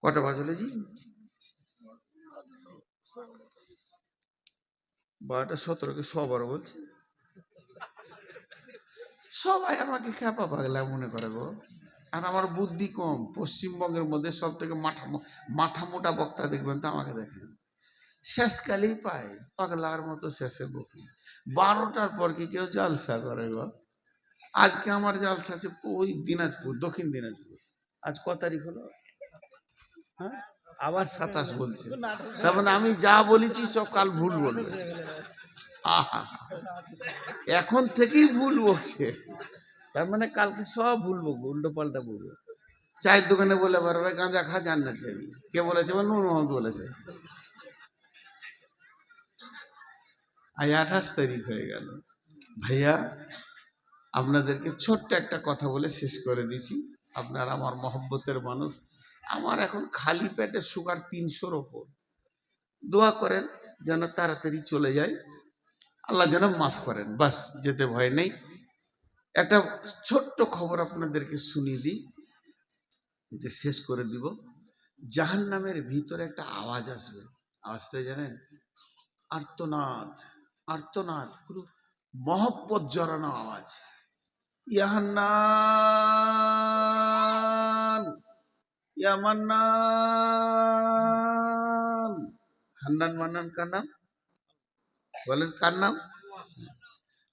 Speaker 1: কটা বাজলে জি? 12:17 সবার বলছে। সবাই আমাকে খ্যাপা পাগলা মনে করে গো। আর আমার বুদ্ধি কম। পশ্চিমবঙ্গের মধ্যে সব থেকে মাথা মোটা বক্তা দেখবেন তো আমাকে দেখেন, শেষকালেই পায় পাগলার মতো শেষে বকি। 12টার পর কি কেউ জালসা করে গো? আজকে আমার জালসা আছে ওই দিনাজপুর, দক্ষিণ দিনাজপুর। আজ ক তারিখ হলো? হ্যাঁ, আবার 27 বলছে। তার মানে আমি যা বলেছি সব কাল ভুল বলবে। আহা, এখন থেকেই ভুল বলছে, তার মানে কালকে সব ভুল বলবো, উল্টো পাল্টা বলবো। চায়ের দোকানে বলে পারবে গাঁজা খা জান্নাত যাবি। কে বলেছে? নূর মোহাম্মদ বলেছে। আজ 28 তারিখ হয়ে গেল। ভাইয়া, আপনাদেরকে ছোট্ট একটা কথা বলে শেষ করে দিছি। আপনারা আমার মহব্বতের মানুষ। আমার এখন খালি পেটে সুগার 300-র ওপর। দোয়া করেন যেন তাড়াতাড়ি চলে যায়, আল্লাহ যেন মাফ করেন, বাস, যেতে ভয় নেই। একটা ছোট্ট খবর আপনাদেরকে শুনিয়ে দিই, যে শেষ করে দিব। জাহান্নামের ভিতরে একটা আওয়াজ আসবে। আওয়াজটা জানেন? আর্তনাদ, আর্তনাদ, পুরো মহব্বত জড়ানো আওয়াজ। ইয়াহান্নান, ইয়া মান্নান। হান্নান মান্নান কার নাম? বলেন কার নাম?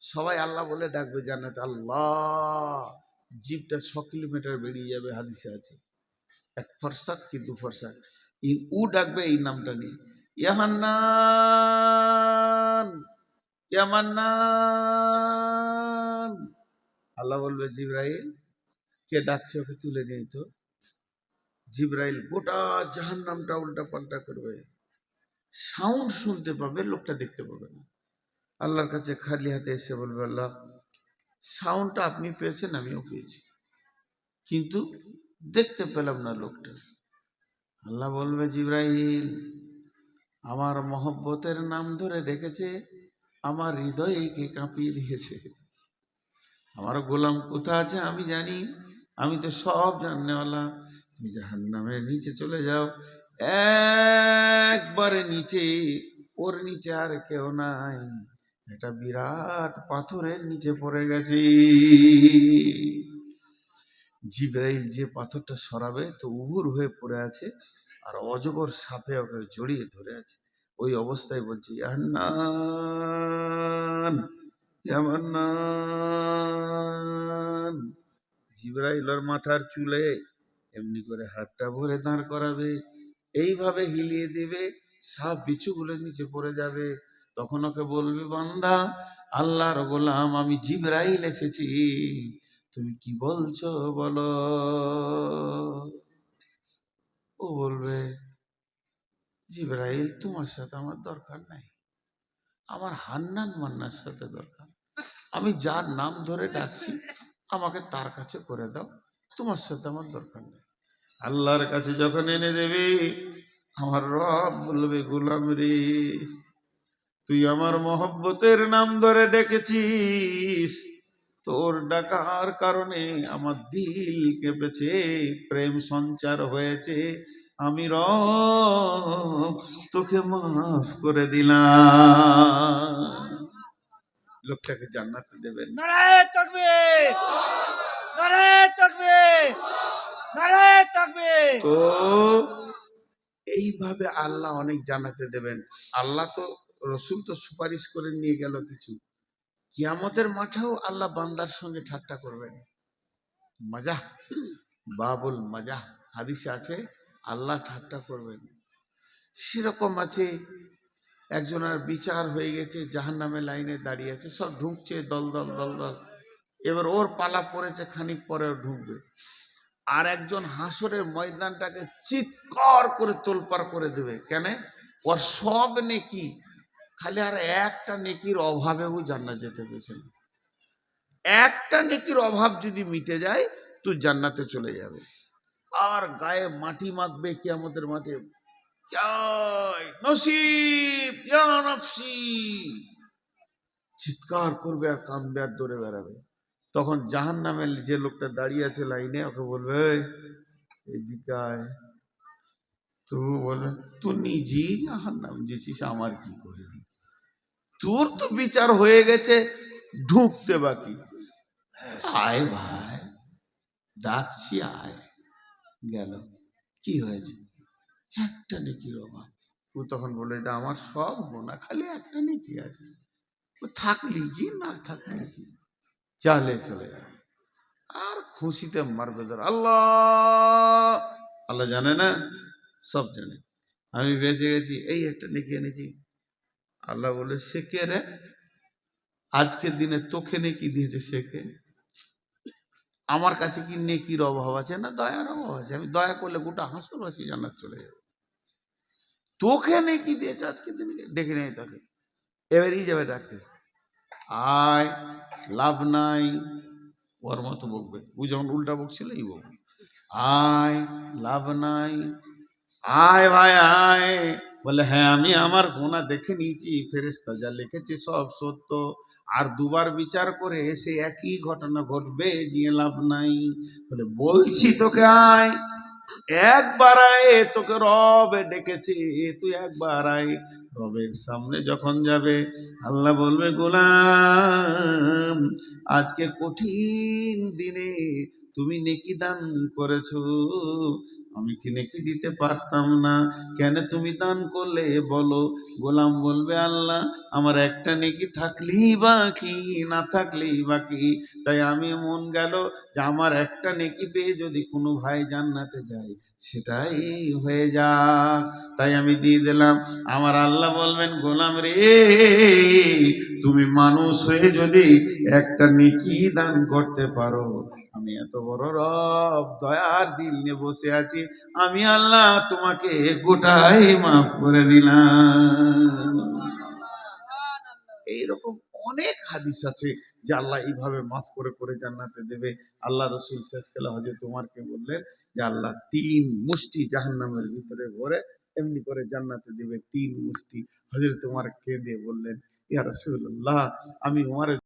Speaker 1: সবাই আল্লাহ বলে ডাকবে জান্নাতে, আল্লাহ। জিভটা 6 কিলোমিটার বেরিয়ে যাবে, হাদিসে আছে। 1 ফরসাক কি 2 ফরসাক উ ডাকবে এই নামটা নিয়ে, ইয়াহান্নান, ইয়া মান্নান। আল্লাহ বলবে, জিবরাইল, কে ডাকছে ওকে তুলে নিয়ে তো। জিবরাইল গোটা জাহান্নামটা উল্টা পাল্টা করবে, সাউন্ড শুনতে পাবে, লোকটা দেখতে পাবে না। আল্লাহর কাছে খালি হাতে এসে বলবে, আল্লাহ, সাউন্ডটা আপনি পেয়েছেন, আমিও পেয়েছি, কিন্তু দেখতে পেলাম না লোকটা। আল্লাহ বলবে, জিবরাইল, আমার মহব্বতের নাম ধরে ডেকেছে, আমার হৃদয়কে কাঁপিয়ে দিয়েছে। আমার গোলাম কোথা আছে আমি জানি, আমি তো সব জাননেওয়ালা। তুমি জাহান্নামের নিচে চলে যাও, একবারে নিচে, ওর নিচে আর কেউ নাই, একটা বিরাট পাথরের নিচে পড়ে গেছে। জিবরাইল যে পাথরটা সরাবে তো উবুর হয়ে পড়ে আছে, আর অজগর সাপে ওকে জড়িয়ে ধরে আছে। ওই অবস্থায় বলছে, ইয়ান্নান, ইয়া মান্নান। জিবরাইলের মাথার চুলে এমনি করে হাতটা ভরে দাঁড় করাবে, এইভাবে হিলিয়ে দিবে, সাপ বিছুগুলো নিচে পড়ে যাবে। তখন ওকে বলবে, বান্দা, আল্লাহর গোলাম, আমি জিবরাইল এসেছি, তুমি কি বলছো বলো। ও বলবে, জিবরাইল, তোমার সাথে আমার দরকার নাই, আমার হান্নান মান্নার সাথে দরকার। আমি যার নাম ধরে ডাকছি আমাকে তার কাছে করে দাও, তোমার সাথে আমার দরকার নেই। আল্লাহর কাছে যখন এনে দেবে, আমার রব বলবে, গোলাম রে, তুই আমার মহব্বতের নাম ধরে ডেকেছিস, তোর ডাকার কারণে আমার দিল কেঁপেছে, প্রেম সঞ্চার হয়েছে, আমি রব তোকে মাফ করে দিলাম। লোকটাকে জান্নাতে দেবেন।
Speaker 2: নারায়ে তাকবীর, নারায়ে তাকবীর, নারায়ে তাকবীর।
Speaker 1: তো এইভাবে আল্লাহ অনেক জান্নাতে দেবেন। আল্লাহ তো, রসুল তো সুপারিশ করে নিয়ে গেল কিছু, কিয়ামতের মাঠেও আল্লাহ বান্দার সঙ্গে ঠাট্টা করবেন। মজা, বাবুল মজা, হাদিসে আছে আল্লাহ ঠাট্টা করবেন। সেরকম আছে, একজনের বিচার হয়ে গেছে, জাহান্নামের লাইনে দাঁড়িয়ে আছে, সব ঢুকছে দল দল দল দল, এবার ওর পালা পড়েছে, খানিক পরে ঢুকবে। আর একজন হাসরের ময়দানটাকে চিৎকার করে তোলপাড় করে দেবে। কেন? ওর সব নেকি, খালি আর একটা নেকির অভাবেও জান্নাত যেতে পেরেছে না। একটা নেকির অভাব যদি মিটে যায়, তুই জান্নাতে চলে যাবে। আর গায়ে মাটি মাখবে কিয়ামতের মাঠে, নসিব ইয়া নফসি, চিৎকার করবে আর কান্দবে আর দৌড়ে বেড়াবে। তখন জাহান্নামের যে লোকটা দাঁড়িয়ে আছে লাইনে, ওকে বলবে এইদিকে আয়। তো বলবে তুই নিজেই জাহান্নাম দিয়েছিস, আমার কি করবি, তোর তো বিচার হয়ে গেছে, ঢুকতে বাকি। আয় ভাই, ডাকছি আয়। গেল, কি হয়েছে? একটা নেকির অভাব। ও তখন বলে আমার সব গোনা, খালি একটা নেকি আছে, ও থাকলি কি না থাকলি কি, চালে চলে যাবে। আর খুশিতে মারবে ধর। আল্লাহ, আল্লাহ জানে না, সব জানে, আমি বেঁচে গেছি, এই একটা নেকি এনেছি। আল্লাহ বলে সে কে রে, আজকের দিনে তোকে নেকি দিয়েছে সে কে? আমার কাছে কি নেকির অভাব আছে না দয়ার অভাব আছে? আমি দয়া করলে গোটা হাসরবাসী জান্নাত চলে যাবে। তোকে নেকি দিয়েছে আজকের দিনে, ডেকে নেই তাকে, এবারই যাবে ডাকতে, আয়, লাভ নাই। ওর মতো বকবে, ও যখন উল্টা বকছিল এই বকবে, আয়, লাভ নাই, আয় ভাই আয়। বলে হ্যাঁ, আমি আমার গোনা দেখে নিয়েছি, ফেরেশতা যা লিখেছে সব সত্য, আর দুবার বিচার করে এসে একই ঘটনা ঘটবে, যে লাভ নাই। বলে বলছি তোকে আয়, একবার আয়, তোকে রব ডেকেছে, তুই একবার আয়। রবের সামনে যখন যাবে, আল্লাহ বলবে গোলাম, আজকে কঠিন দিনে তুমি নেকি দান করেছো, আমি কি নেকি দিতে পারতাম না, কেন তুমি দান করলে বলো? গোলাম বলবে আল্লাহ, আমার একটা নেকি থাকলেই বাকি, না থাকলেই বাকি, তাই আমি মন গেল যে আমার একটা নেকি পেয়ে যদি কোনো ভাই জান্নাতে যায়, সেটাই হয়ে যাক, তাই আমি দিয়ে দিলাম। আমার আল্লাহ বলবেন গোলাম রে, তুমি মানুষ হয়ে যদি একটা নেকি দান করতে পারো, আমি এত বড় রব দয়ার দিল নিয়ে বসে আছি, আমি আল্লাহ তোমাকে গোটাই মাফ করে দিলাম। এইরকম অনেক হাদিস আছে যে আল্লাহ এইভাবে মাফ করে করে জান্নাতে দেবে। আল্লাহ রসুল শেষকালে হযরত ওমরকে বললেন যে আল্লাহ 3 মুষ্টি জাহান্নামের ভিতরে ভরে এমনি করে জান্নাতে দিবে, 3 মুষ্টি। হযরত ওমর কেঁদে বললেন ইয়া রাসূলুল্লাহ, আমি ওমরের